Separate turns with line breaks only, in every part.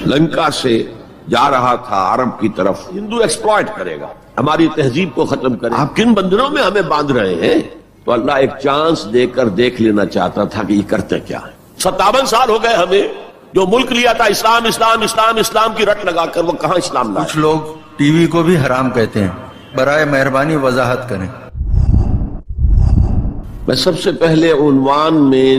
لنکا سے جا رہا تھا عرب کی طرف. ہندو ایکسپلائٹ کرے گا, ہماری تہذیب کو ختم کرے گا. آپ کن بندروں میں ہمیں باندھ رہے ہیں؟ تو اللہ ایک چانس دے کر دیکھ لینا چاہتا تھا کہ یہ کرتے کیا ہے. 57 سال ہو گئے ہمیں, جو ملک لیا تھا اسلام اسلام اسلام اسلام کی رٹ لگا کر, وہ کہاں اسلام لایا؟
کچھ لوگ ٹی وی کو بھی حرام کہتے ہیں, برائے مہربانی وضاحت کریں.
میں سب سے پہلے عنوان میں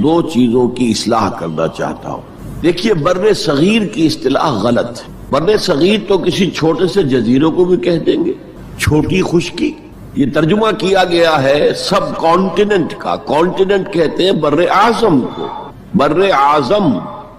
2 چیزوں کی اصلاح کرنا چاہتا ہوں. دیکھیے, بر صغیر کی اصطلاح غلط ہے. بر صغیر تو کسی چھوٹے سے جزیروں کو بھی کہہ دیں گے, چھوٹی خشکی. یہ ترجمہ کیا گیا ہے سب کانٹیننٹ کا. کانٹیننٹ کہتے ہیں بر اعظم کو, بر اعظم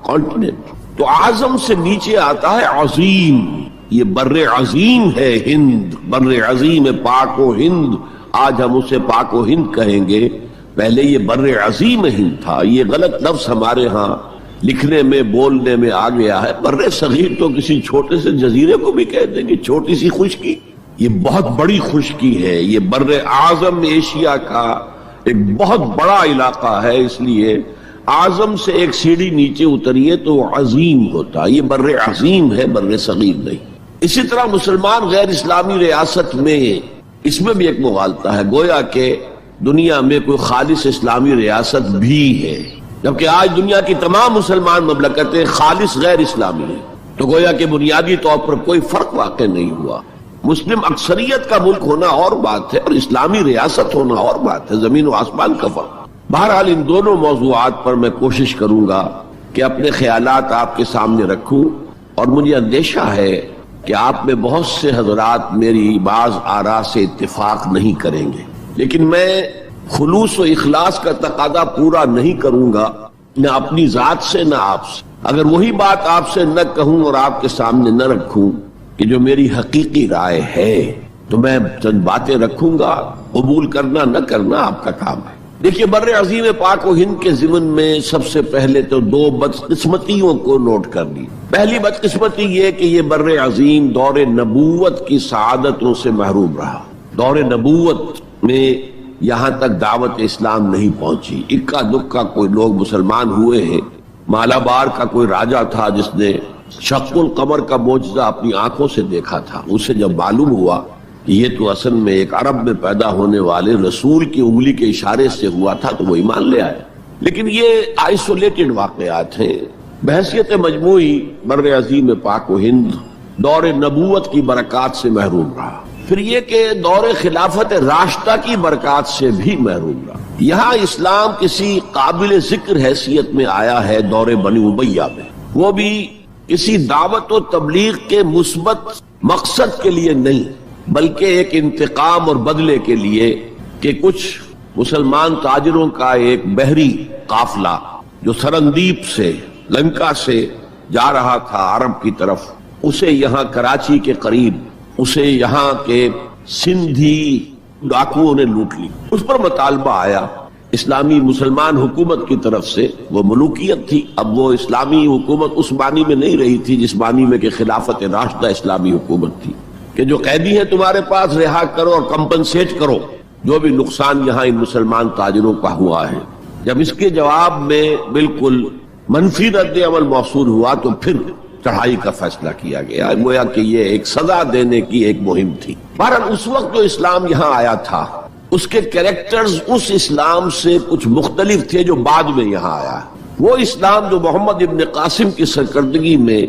کانٹیننٹ. تو اعظم سے نیچے آتا ہے عظیم. یہ بر عظیم ہے ہند, بر عظیم پاک و ہند. آج ہم اسے پاک و ہند کہیں گے, پہلے یہ بر عظیم ہند تھا. یہ غلط لفظ ہمارے ہاں لکھنے میں بولنے میں آ گیا ہے. بر صغیر تو کسی چھوٹے سے جزیرے کو بھی کہہ دیں گے, چھوٹی سی خشکی. یہ بہت بڑی خشکی ہے. یہ بر اعظم ایشیا کا ایک بہت بڑا علاقہ ہے, اس لیے اعظم سے ایک سیڑھی نیچے اتریے تو عظیم ہوتا. یہ بر عظیم ہے, بر صغیر نہیں. اسی طرح مسلمان غیر اسلامی ریاست میں اس میں بھی ایک مغالطہ ہے, گویا کہ دنیا میں کوئی خالص اسلامی ریاست بھی ہے, جبکہ آج دنیا کی تمام مسلمان مملکتیں خالص غیر اسلامی ہیں. تو گویا کہ بنیادی طور پر کوئی فرق واقع نہیں ہوا. مسلم اکثریت کا ملک ہونا اور بات ہے, اور اسلامی ریاست ہونا اور بات ہے. زمین و آسمان کا فرق. بہرحال ان دونوں موضوعات پر میں کوشش کروں گا کہ اپنے خیالات آپ کے سامنے رکھوں, اور مجھے اندیشہ ہے کہ آپ میں بہت سے حضرات میری بعض آراء سے اتفاق نہیں کریں گے, لیکن میں خلوص و اخلاص کا تقاضا پورا نہیں کروں گا, نہ اپنی ذات سے نہ آپ سے. اگر وہی بات آپ سے نہ کہوں اور آپ کے سامنے نہ رکھوں کہ جو میری حقیقی رائے ہے, تو میں چند باتیں رکھوں گا, قبول کرنا نہ کرنا آپ کا کام ہے. دیکھیے, بر عظیم پاک و ہند کے ضمن میں سب سے پہلے تو 2 بدقسمتیوں کو نوٹ کر لی. پہلی بدقسمتی یہ کہ یہ بر عظیم دور نبوت کی سعادتوں سے محروم رہا. دور نبوت میں یہاں تک دعوت اسلام نہیں پہنچی. اکا دکا کوئی لوگ مسلمان ہوئے ہیں. مالابار کا کوئی راجہ تھا جس نے شق القمر کا معجزہ اپنی آنکھوں سے دیکھا تھا. اسے جب معلوم ہوا کہ یہ تو اصل میں ایک عرب میں پیدا ہونے والے رسول کی انگلی کے اشارے سے ہوا تھا, تو وہ ایمان لے آئے. لیکن یہ آئسولیٹڈ واقعات ہیں. بحیثیت مجموعی بر عظیم پاک و ہند دور نبوت کی برکات سے محروم رہا. پھر یہ کہ دور خلافت راشدہ کی برکات سے بھی محروم رہا. یہاں اسلام کسی قابل ذکر حیثیت میں آیا ہے دور بنی امیہ میں, وہ بھی کسی دعوت و تبلیغ کے مثبت مقصد کے لیے نہیں, بلکہ ایک انتقام اور بدلے کے لیے کہ کچھ مسلمان تاجروں کا ایک بحری قافلہ جو سرندیپ سے لنکا سے جا رہا تھا عرب کی طرف, اسے یہاں کراچی کے قریب اسے یہاں کے سندھی ڈاکوؤں نے لوٹ لی. اس پر مطالبہ آیا اسلامی مسلمان حکومت کی طرف سے. وہ ملوکیت تھی. اب وہ اسلامی حکومت اس معنی میں نہیں رہی تھی جس معنی میں کہ خلافت راشدہ اسلامی حکومت تھی, کہ جو قیدی ہیں تمہارے پاس رہا کرو اور کمپنسیٹ کرو جو بھی نقصان یہاں ان مسلمان تاجروں کا ہوا ہے. جب اس کے جواب میں بالکل منفی رد عمل موصول ہوا تو پھر چڑھائی کا فیصلہ کیا گیا. گویا کہ یہ ایک سزا دینے کی ایک مہم تھی. بہرحال اس وقت جو اسلام یہاں آیا تھا اس کے کریکٹرز اس اسلام سے کچھ مختلف تھے جو بعد میں یہاں آیا. وہ اسلام جو محمد ابن قاسم کی سرکردگی میں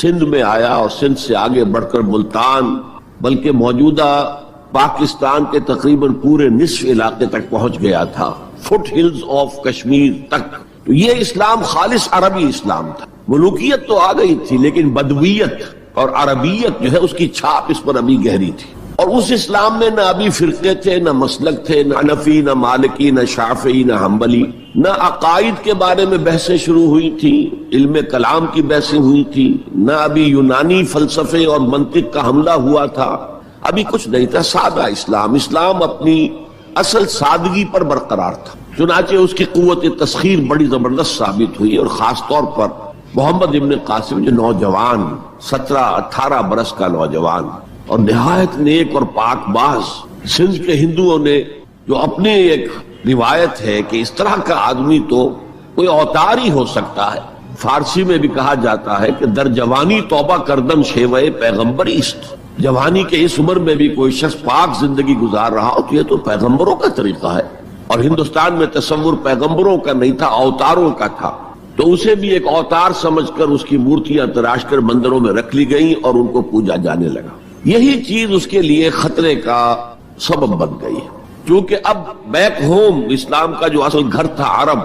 سندھ میں آیا اور سندھ سے آگے بڑھ کر ملتان بلکہ موجودہ پاکستان کے تقریباً پورے نصف علاقے تک پہنچ گیا تھا, فٹ ہلز آف کشمیر تک. تو یہ اسلام خالص عربی اسلام تھا. ملوکیت تو آ گئی تھی لیکن بدویت اور عربیت جو ہے اس کی چھاپ اس پر ابھی گہری تھی. اور اس اسلام میں نہ ابھی فرقے تھے, نہ مسلک تھے, نہ حنفی, نہ مالکی, نہ شافعی, نہ حنبلی. نہ عقائد کے بارے میں بحثیں شروع ہوئی تھیں, علم کلام کی بحثیں ہوئی تھی, نہ ابھی یونانی فلسفے اور منطق کا حملہ ہوا تھا. ابھی کچھ نہیں تھا. سادہ اسلام. اسلام اپنی اصل سادگی پر برقرار تھا. چنانچہ اس کی قوت تسخیر بڑی زبردست ثابت ہوئی, اور خاص طور پر محمد ابن قاسم جو نوجوان 17-18 برس کا نوجوان اور نہایت نیک اور پاک باز, سندھ کے ہندوؤں نے جو اپنی ایک روایت ہے کہ اس طرح کا آدمی تو کوئی اوتار ہی ہو سکتا ہے, فارسی میں بھی کہا جاتا ہے کہ در جوانی توبہ کردن شیوے پیغمبر است، جوانی کے اس عمر میں بھی کوئی شخص پاک زندگی گزار رہا ہو تو یہ تو پیغمبروں کا طریقہ ہے، اور ہندوستان میں تصور پیغمبروں کا نہیں تھا، اوتاروں کا تھا، تو اسے بھی ایک اوتار سمجھ کر اس کی مورتیاں تراش کر مندروں میں رکھ لی گئیں اور ان کو پوجا جانے لگا۔ یہی چیز اس کے لیے خطرے کا سبب بن گئی ہے، کیونکہ اب بیک ہوم اسلام کا جو اصل گھر تھا عرب،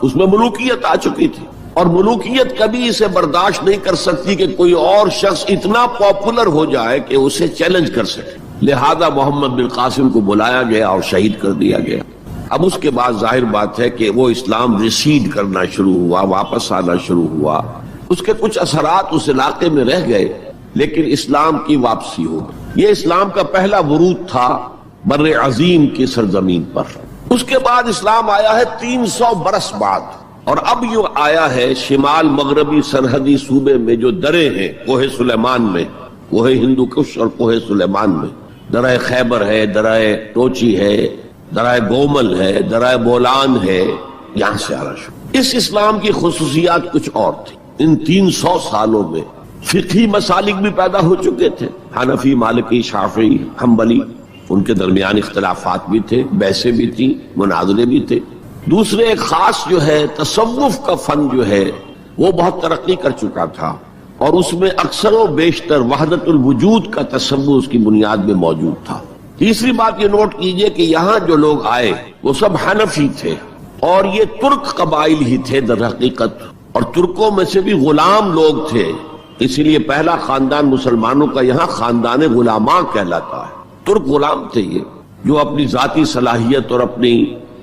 اس میں ملوکیت آ چکی تھی، اور ملوکیت کبھی اسے برداشت نہیں کر سکتی کہ کوئی اور شخص اتنا پاپولر ہو جائے کہ اسے چیلنج کر سکے، لہذا محمد بن قاسم کو بلایا گیا اور شہید کر دیا گیا۔ اب اس کے بعد ظاہر بات ہے کہ وہ اسلام ریسیڈ کرنا شروع ہوا، واپس آنا شروع ہوا، اس کے کچھ اثرات اس علاقے میں رہ گئے، لیکن اسلام کی واپسی ہو گئی۔ یہ اسلام کا پہلا ورود تھا بر عظیم کی سرزمین پر۔ اس کے بعد اسلام آیا ہے 300 برس بعد، اور اب یہ آیا ہے شمال مغربی سرحدی صوبے میں جو درے ہیں، کوہ سلیمان میں، کوہ ہندو کش اور کوہ سلیمان میں، درہ خیبر ہے، درہ ٹوچی ہے، درہ گومل ہے، درہ بولان ہے، یہاں سے آنا شروع۔ اس اسلام کی خصوصیات کچھ اور تھی۔ ان 300 سالوں میں فقہی مسالک بھی پیدا ہو چکے تھے، حنفی، مالکی، شافعی، حنبلی، ان کے درمیان اختلافات بھی تھے، بحثیں بھی تھیں، مناظرے بھی تھے۔ دوسرے ایک خاص جو ہے تصوف کا فن جو ہے وہ بہت ترقی کر چکا تھا، اور اس میں اکثر و بیشتر وحدت الوجود کا تصور اس کی بنیاد میں موجود تھا۔ تیسری بات یہ نوٹ کیجئے کہ یہاں جو لوگ آئے وہ سب حنفی تھے، اور یہ ترک قبائل ہی تھے در حقیقت، اور ترکوں میں سے بھی غلام لوگ تھے، اسی لیے پہلا خاندان مسلمانوں کا یہاں خاندان غلاماں کہلاتا ہے۔ ترک غلام تھے یہ، جو اپنی ذاتی صلاحیت اور اپنی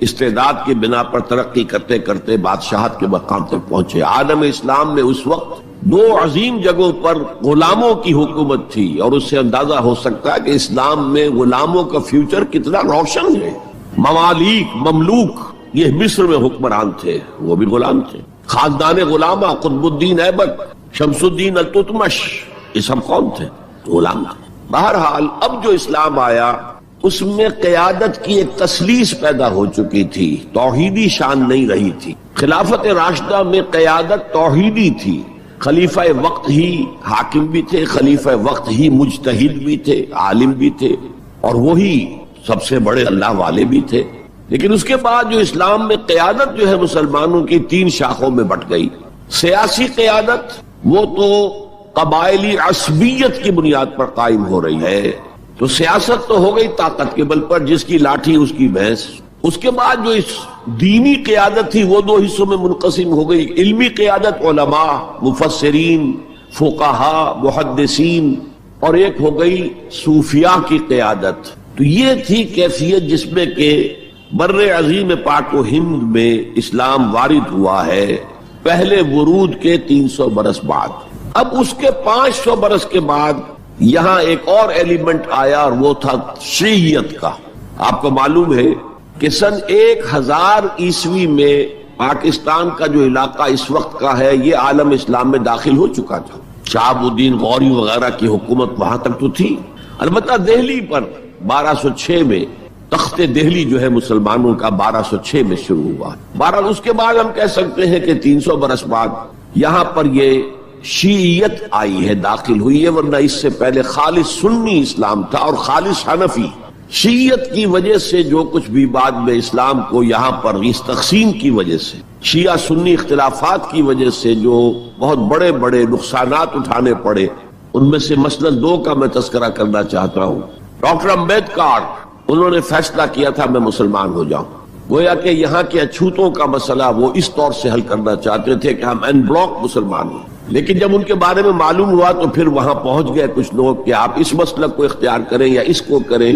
استعداد کی بنا پر ترقی کرتے کرتے بادشاہت کے مقام تک پہنچے۔ عالم اسلام میں اس وقت 2 عظیم جگہوں پر غلاموں کی حکومت تھی، اور اس سے اندازہ ہو سکتا ہے کہ اسلام میں غلاموں کا فیوچر کتنا روشن ہے۔ ممالک، مملوک، یہ مصر میں حکمران تھے، وہ بھی غلام تھے۔ خاندان غلامہ، قطب الدین ایبک، شمس الدین التتمش، یہ سب کون تھے؟ غلام تھے۔ بہرحال اب جو اسلام آیا اس میں قیادت کی ایک تسلیس پیدا ہو چکی تھی، توحیدی شان نہیں رہی تھی۔ خلافت راشدہ میں قیادت توحیدی تھی، خلیفہ وقت ہی حاکم بھی تھے، خلیفہ وقت ہی مجتہد بھی تھے، عالم بھی تھے، اور وہی سب سے بڑے اللہ والے بھی تھے۔ لیکن اس کے بعد جو اسلام میں قیادت جو ہے مسلمانوں کی 3 شاخوں میں بٹ گئی۔ سیاسی قیادت وہ تو قبائلی عصبیت کی بنیاد پر قائم ہو رہی ہے، تو سیاست تو ہو گئی طاقت کے بل پر، جس کی لاٹھی اس کی بھینس۔ اس کے بعد جو اس دینی قیادت تھی وہ 2 حصوں میں منقسم ہو گئی، علمی قیادت علماء، مفسرین، فقہاء، محدثین، اور ایک ہو گئی صوفیاء کی قیادت۔ تو یہ تھی کیفیت جس میں کہ بر عظیم پاک و ہند میں اسلام وارد ہوا ہے پہلے ورود کے 300 برس بعد۔ اب اس کے 500 برس کے بعد یہاں ایک اور ایلیمنٹ آیا، اور وہ تھا شیعیت کا۔ آپ کو معلوم ہے کہ سن 1000 عیسوی میں پاکستان کا جو علاقہ اس وقت کا ہے یہ عالم اسلام میں داخل ہو چکا تھا۔ شہاب الدین غوری وغیرہ کی حکومت وہاں تک تو تھی، البتہ دہلی پر 1206 میں تخت دہلی جو ہے مسلمانوں کا 1206 میں شروع ہوا۔ بہرحال اس کے بعد ہم کہہ سکتے ہیں کہ 300 برس بعد یہاں پر یہ شیعیت آئی ہے، داخل ہوئی ہے، ورنہ اس سے پہلے خالص سنی اسلام تھا اور خالص حنفی۔ شیعیت کی وجہ سے جو کچھ بھی بعد میں اسلام کو یہاں پر اس تقسیم کی وجہ سے، شیعہ سنی اختلافات کی وجہ سے جو بہت بڑے بڑے نقصانات اٹھانے پڑے، ان میں سے مثلا 2 کا میں تذکرہ کرنا چاہتا ہوں۔ ڈاکٹر امبیڈکر، انہوں نے فیصلہ کیا تھا میں مسلمان ہو جاؤں، گویا کہ یہاں کے اچھوتوں کا مسئلہ وہ اس طور سے حل کرنا چاہتے تھے کہ ہم ان بلاک مسلمان ہوں، لیکن جب ان کے بارے میں معلوم ہوا تو پھر وہاں پہنچ گئے کچھ لوگ کہ آپ اس مسلک کو اختیار کریں یا اس کو کریں۔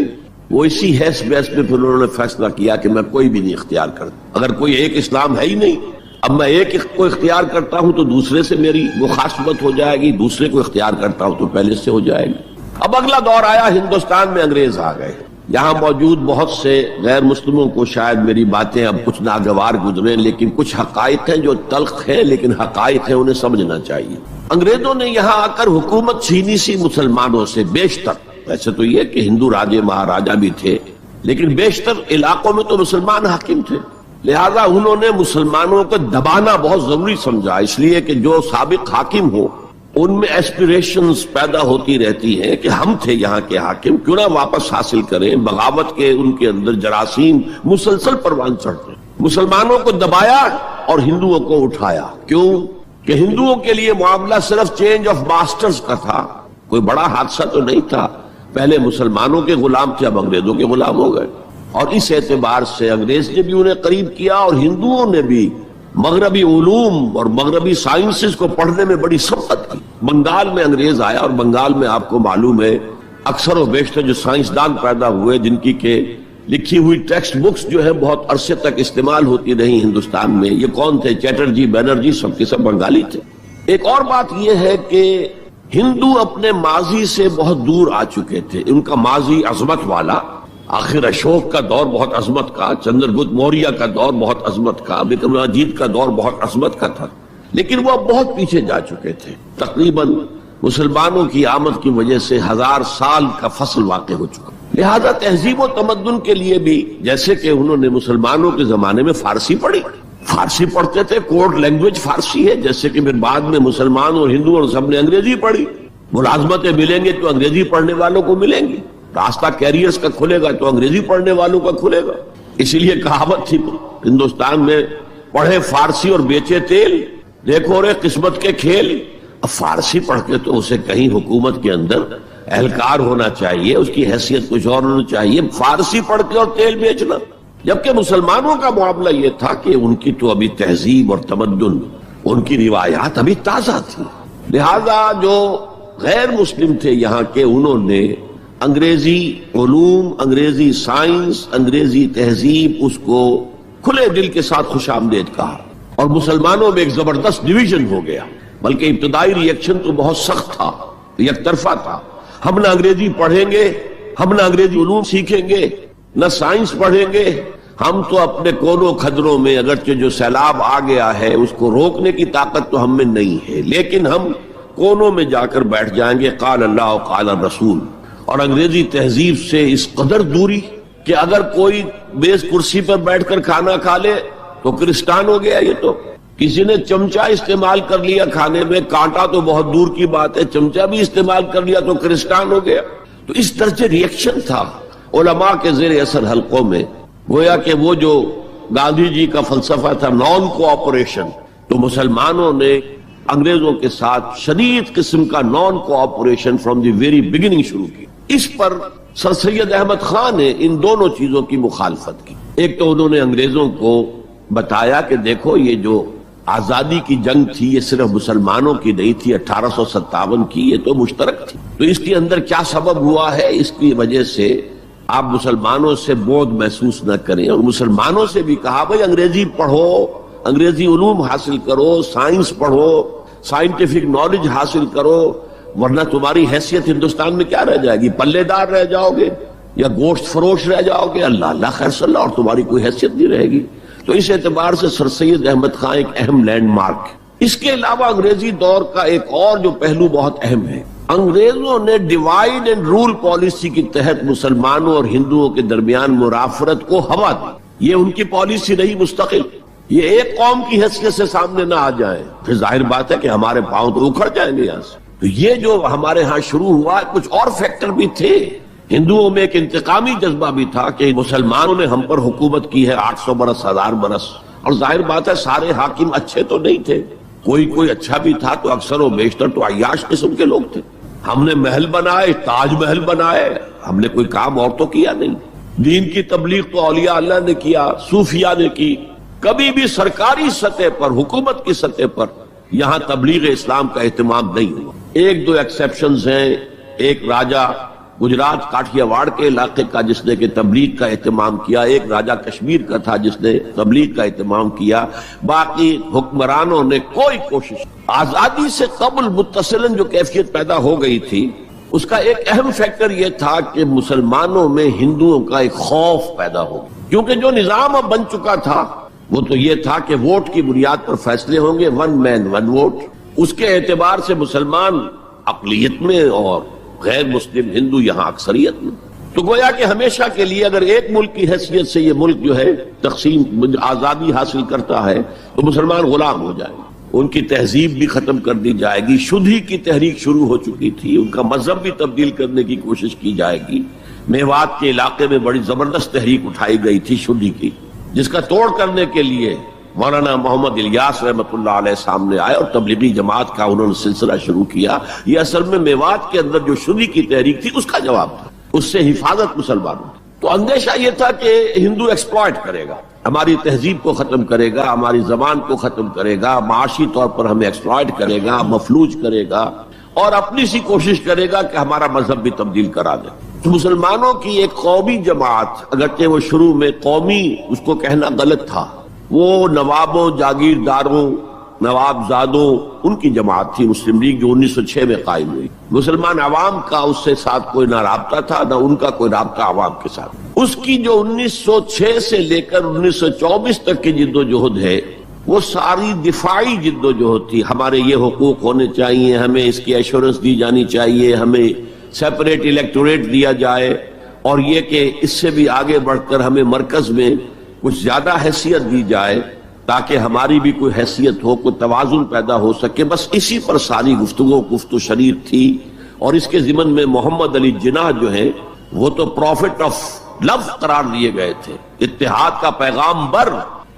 وہ اسی حیث بحث میں پھر انہوں نے فیصلہ کیا کہ میں کوئی بھی نہیں اختیار کرتا، اگر کوئی ایک اسلام ہے ہی نہیں، اب میں ایک کو اختیار کرتا ہوں تو دوسرے سے میری مخاصمت ہو جائے گی، دوسرے کو اختیار کرتا ہوں تو پہلے سے ہو جائے گی۔ اب اگلا دور آیا، ہندوستان میں انگریز آ گئے۔ یہاں موجود بہت سے غیر مسلموں کو شاید میری باتیں اب کچھ ناگوار گزریں، لیکن کچھ حقائق ہیں جو تلخ ہیں لیکن حقائق ہیں، انہیں سمجھنا چاہیے۔ انگریزوں نے یہاں آ کر حکومت چھینی سی مسلمانوں سے بیشتر، ویسے تو یہ کہ ہندو راجے مہاراجا بھی تھے، لیکن بیشتر علاقوں میں تو مسلمان حاکم تھے۔ لہذا انہوں نے مسلمانوں کو دبانا بہت ضروری سمجھا، اس لیے کہ جو سابق حاکم ہو ان میں ایسپیریشنز پیدا ہوتی رہتی ہیں کہ ہم تھے یہاں کے حاکم، کیوں نہ واپس حاصل کریں۔ بغاوت کے ان کے اندر جراثیم مسلسل پروان چڑھتے، مسلمانوں کو دبایا اور ہندوؤں کو اٹھایا۔ کیوں کہ ہندوؤں کے لیے معاملہ صرف چینج آف ماسٹرز کا تھا، کوئی بڑا حادثہ تو نہیں تھا۔ پہلے مسلمانوں کے غلام تھے، اب انگریزوں کے غلام ہو گئے، اور اس اعتبار سے انگریز نے بھی انہیں قریب کیا اور ہندوؤں نے بھی مغربی علوم اور مغربی سائنسز کو پڑھنے میں بڑی سبقت کی۔ بنگال میں انگریز آیا، اور بنگال میں آپ کو معلوم ہے اکثر و بیشتر جو سائنسدان پیدا ہوئے جن کی کہ لکھی ہوئی ٹیکسٹ بکس جو ہے بہت عرصے تک استعمال ہوتی رہی ہندوستان میں، یہ کون تھے؟ چیٹرجی، بینرجی، سب کے سب بنگالی تھے۔ ایک اور بات یہ ہے کہ ہندو اپنے ماضی سے بہت دور آ چکے تھے، ان کا ماضی عظمت والا، آخر اشوک کا دور بہت عظمت کا، چندر گپت موریہ کا دور بہت عظمت کا، وکرماجیت کا دور بہت عظمت کا تھا، لیکن وہ بہت پیچھے جا چکے تھے۔ تقریباً مسلمانوں کی آمد کی وجہ سے 1000 سال کا فصل واقع ہو چکا۔ لہذا تہذیب و تمدن کے لیے بھی، جیسے کہ انہوں نے مسلمانوں کے زمانے میں فارسی پڑھی، فارسی پڑھتے تھے، کوڈ لینگویج فارسی ہے، جیسے کہ پھر بعد میں مسلمان اور ہندو اور سب نے انگریزی پڑھی۔ ملازمتیں ملیں گے تو انگریزی پڑھنے والوں کو ملیں گی، راستہ کیریئرز کا کھلے گا تو انگریزی پڑھنے والوں کا کھلے گا۔ اسی لیے کہاوت تھی ہندوستان میں، پڑھے فارسی اور بیچے تیل، دیکھو رے قسمت کے کھیل۔ اب فارسی پڑھ کے تو اسے کہیں حکومت کے اندر اہلکار ہونا چاہیے، اس کی حیثیت کچھ اور ہونا چاہیے، فارسی پڑھ کے اور تیل بیچنا۔ جبکہ مسلمانوں کا معاملہ یہ تھا کہ ان کی تو ابھی تہذیب اور تمدن، ان کی روایات ابھی تازہ تھی، لہذا جو غیر مسلم تھے یہاں کے، انہوں نے انگریزی علوم، انگریزی سائنس، انگریزی تہذیب، اس کو کھلے دل کے ساتھ خوش آمدید کہا، اور مسلمانوں میں ایک زبردست ڈویژن ہو گیا۔ بلکہ ابتدائی ری ایکشن تو بہت سخت تھا، یک طرفہ تھا، ہم نہ انگریزی پڑھیں گے، ہم نہ انگریزی علوم سیکھیں گے، نہ سائنس پڑھیں گے، ہم تو اپنے کونوں خدروں میں، اگرچہ جو سیلاب آ گیا ہے اس کو روکنے کی طاقت تو ہم میں نہیں ہے، لیکن ہم کونوں میں جا کر بیٹھ جائیں گے، قال اللہ قال الرسول۔ اور انگریزی تہذیب سے اس قدر دوری کہ اگر کوئی میز کرسی پر بیٹھ کر کھانا کھا لے تو کرسٹان ہو گیا۔ یہ تو کسی نے چمچہ استعمال کر لیا کھانے میں، کانٹا تو بہت دور کی بات ہے، چمچہ بھی استعمال کر لیا تو کرسٹان ہو گیا۔ تو اس درجے ری ایکشن تھا علماء کے زیر اثر حلقوں میں، گویا کہ وہ جو گاندھی جی کا فلسفہ تھا نان کوآپریشن، تو مسلمانوں نے انگریزوں کے ساتھ شدید قسم کا naan cooperation from the very beginning شروع کی۔ اس پر سر سید احمد خان نے ان دونوں چیزوں کی مخالفت کی۔ ایک تو انہوں نے انگریزوں کو بتایا کہ دیکھو یہ جو آزادی کی جنگ تھی یہ صرف مسلمانوں کی نہیں تھی، 1857 کی، یہ تو مشترک تھی، تو اس کے اندر کیا سبب ہوا ہے، اس کی وجہ سے آپ مسلمانوں سے بودھ محسوس نہ کریں۔ اور مسلمانوں سے بھی کہا بھائی انگریزی پڑھو، انگریزی علوم حاصل کرو، سائنس پڑھو، سائنٹیفک نالج حاصل کرو، ورنہ تمہاری حیثیت ہندوستان میں کیا رہ جائے گی؟ پلے دار رہ جاؤ گے یا گوشت فروش رہ جاؤ گے، اللہ اللہ خیر صلی اللہ، اور تمہاری کوئی حیثیت نہیں رہے گی۔ تو اس اعتبار سے سر سید احمد خان ایک اہم لینڈ مارک۔ اس کے علاوہ انگریزی دور کا ایک اور جو پہلو بہت اہم ہے، انگریزوں نے ڈیوائڈ اینڈ رول پالیسی کے تحت مسلمانوں اور ہندوؤں کے درمیان مرافرت کو ہوا دی۔ یہ ان کی پالیسی رہی مستقل، یہ ایک قوم کی حیثیت سے سامنے نہ آ جائیں، پھر ظاہر بات ہے کہ ہمارے پاؤں تو اکھڑ جائیں گے یہاں سے۔ تو یہ جو ہمارے ہاں شروع ہوا، کچھ اور فیکٹر بھی تھے۔ ہندوؤں میں ایک انتقامی جذبہ بھی تھا کہ مسلمانوں نے ہم پر حکومت کی ہے 800 برس، 1000 برس، اور ظاہر بات ہے سارے حاکم اچھے تو نہیں تھے، کوئی اچھا بھی تھا، تو اکثر و بیشتر تو عیاش قسم کے لوگ تھے۔ ہم نے محل بنائے، تاج محل بنائے، ہم نے کوئی کام اور تو کیا نہیں۔ دین کی تبلیغ تو اولیاء اللہ نے کیا، صوفیاء نے کی، کبھی بھی سرکاری سطح پر، حکومت کی سطح پر یہاں تبلیغ اسلام کا اہتمام نہیں ہوا۔ ایک دو ایکسیپشنز ہیں، ایک راجہ گجرات کاٹھیا واڑ کے علاقے کا جس نے کہ تبلیغ کا اہتمام کیا، ایک راجہ کشمیر کا تھا جس نے تبلیغ کا اہتمام کیا، باقی حکمرانوں نے کوئی کوشش۔ آزادی سے قبل متصلاً جو کیفیت پیدا ہو گئی تھی، اس کا ایک اہم فیکٹر یہ تھا کہ مسلمانوں میں ہندوؤں کا ایک خوف پیدا ہو گیا، کیونکہ جو نظام اب بن چکا تھا وہ تو یہ تھا کہ ووٹ کی بنیاد پر فیصلے ہوں گے، 1 مین 1 ووٹ۔ اس کے اعتبار سے مسلمان اقلیت میں اور غیر مسلم ہندو یہاں اکثریت میں۔ تو گویا کہ ہمیشہ کے لیے اگر ایک ملک کی حیثیت سے یہ ملک جو ہے تقسیم آزادی حاصل کرتا ہے تو مسلمان غلام ہو جائیں گے، ان کی تہذیب بھی ختم کر دی جائے گی، شدھی کی تحریک شروع ہو چکی تھی، ان کا مذہب بھی تبدیل کرنے کی کوشش کی جائے گی۔ میوات کے علاقے میں بڑی زبردست تحریک اٹھائی گئی تھی شدھی کی، جس کا توڑ کرنے کے لیے مولانا محمد الیاس رحمۃ اللہ علیہ سامنے آئے اور تبلیغی جماعت کا انہوں نے سلسلہ شروع کیا۔ یہ اصل میں میوات کے اندر جو شدھی کی تحریک تھی اس کا جواب تھا، اس سے حفاظت مسلمانوں کی۔ تو اندیشہ یہ تھا کہ ہندو ایکسپلائٹ کرے گا، ہماری تہذیب کو ختم کرے گا، ہماری زبان کو ختم کرے گا، معاشی طور پر ہمیں ایکسپلائٹ کرے گا، مفلوج کرے گا، اور اپنی سی کوشش کرے گا کہ ہمارا مذہب بھی تبدیل کرا دے۔ تو مسلمانوں کی ایک قومی جماعت، اگرچہ وہ شروع میں قومی اس کو کہنا غلط تھا، وہ نوابوں، جاگیرداروں، نواب زادوں ان کی جماعت تھی مسلم لیگ، جو 1906 میں قائم ہوئی۔ مسلمان عوام کا اس سے ساتھ کوئی نہ رابطہ تھا، نہ ان کا کوئی رابطہ عوام کے ساتھ۔ اس کی جو 1906 سے لے کر 1924 تک کی جد و جہد ہے، وہ ساری دفاعی جد و جہد تھی۔ ہمارے یہ حقوق ہونے چاہیے، ہمیں اس کی ایشورنس دی جانی چاہیے، ہمیں سیپریٹ الیکٹوریٹ دیا جائے، اور یہ کہ اس سے بھی آگے بڑھ کر ہمیں مرکز میں کچھ زیادہ حیثیت دی جائے تاکہ ہماری بھی کوئی حیثیت ہو، کوئی توازن پیدا ہو سکے۔ بس اسی پر ساری گفت و شریر تھی۔ اور اس کے ضمن میں محمد علی جناح جو ہیں وہ تو پروفٹ آف لو قرار دیے گئے تھے، اتحاد کا پیغام بر۔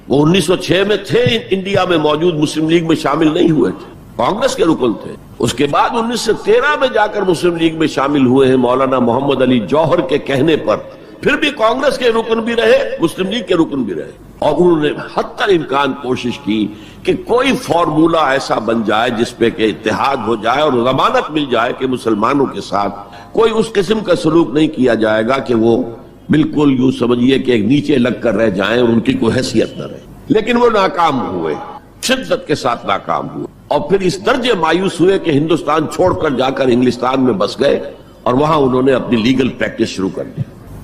وہ 1906 میں تھے انڈیا میں موجود، مسلم لیگ میں شامل نہیں ہوئے تھے، کانگریس کے رکن تھے۔ اس کے بعد 1913 میں جا کر مسلم لیگ میں شامل ہوئے ہیں مولانا محمد علی جوہر کے کہنے پر، پھر بھی کانگریس کے رکن بھی رہے، مسلم لیگ کے رکن بھی رہے، اور انہوں نے حتی الامکان کوشش کی کہ کوئی فارمولا ایسا بن جائے جس پہ کہ اتحاد ہو جائے اور ضمانت مل جائے کہ مسلمانوں کے ساتھ کوئی اس قسم کا سلوک نہیں کیا جائے گا کہ وہ بالکل یوں سمجھیے کہ ایک نیچے لگ کر رہ جائیں اور ان کی کوئی حیثیت نہ رہے۔ لیکن وہ ناکام ہوئے، شدت کے ساتھ ناکام ہوئے، اور پھر اس درجے مایوس ہوئے کہ ہندوستان چھوڑ کر جا کر انگلستان میں بس گئے، اور وہاں انہوں نے اپنی لیگل پریکٹس شروع کر دی۔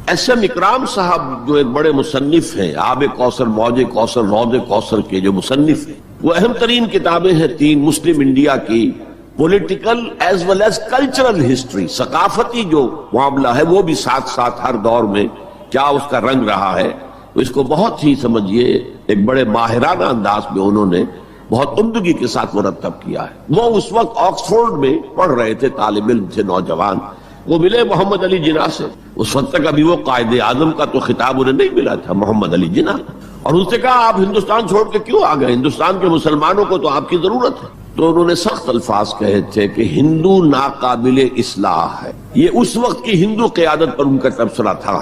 ایس ایم اکرام صاحب جو ایک بڑے مصنف ہیں، آب کوثر، موج کوثر، رود کوثر کے جو مصنف ہیں، وہ اہم ترین کتابیں ہیں تین مسلم انڈیا کی، political as well as cultural history, ثقافتی جو معاملہ ہے وہ بھی ساتھ ساتھ ہر دور میں کیا اس کا رنگ رہا ہے، تو اس کو بہت ہی سمجھیے ایک بڑے ماہرانہ انداز میں انہوں نے بہت عمدگی کے ساتھ مرتب کیا ہے۔ وہ اس وقت آکسفورڈ میں پڑھ رہے تھے، طالب علم تھے، نوجوان، وہ ملے محمد علی جناح سے۔ اس وقت تک ابھی وہ قائد اعظم کا تو خطاب انہیں نہیں ملا تھا، محمد علی جناح، اور ان سے کہا آپ ہندوستان چھوڑ کے کیوں آ گئے، ہندوستان کے مسلمانوں کو تو آپ کی ضرورت ہے۔ تو انہوں نے سخت الفاظ کہے تھے کہ ہندو ناقابل اصلاح ہے۔ یہ اس وقت کی ہندو قیادت پر ان کا تبصرہ تھا،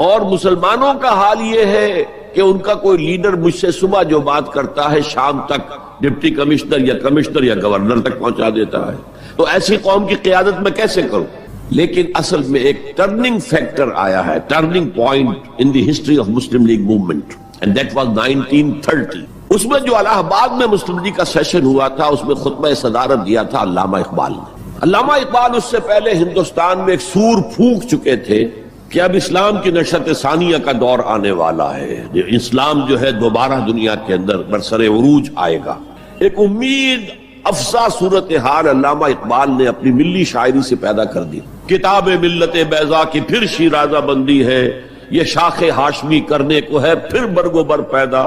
اور مسلمانوں کا حال یہ ہے کہ ان کا کوئی لیڈر مجھ سے صبح جو بات کرتا ہے شام تک ڈپٹی کمشنر یا گورنر تک پہنچا دیتا ہے، تو ایسی قوم کی قیادت میں کیسے کروں؟ لیکن اصل میں ایک ٹرننگ فیکٹر آیا ہے، turning point in the history of Muslim league movement, and that was 1930۔ اس میں جو الہ آباد میں مسلم لیگ کا سیشن ہوا تھا، اس میں خطبہ صدارت دیا تھا علامہ اقبال نے۔ علامہ اقبال اس سے پہلے ہندوستان میں ایک سور پھونک چکے تھے کہ اب اسلام کی نشأت ثانیہ کا دور آنے والا ہے، اسلام جو ہے دوبارہ دنیا کے اندر برسر عروج آئے گا۔ ایک امید افزا صورتحال علامہ اقبال نے اپنی ملی شاعری سے پیدا کر دی۔ کتاب ملت بیضا کی پھر شیرازہ بندی ہے، یہ شاخ ہاشمی کرنے کو ہے پھر برگ و بر پیدا،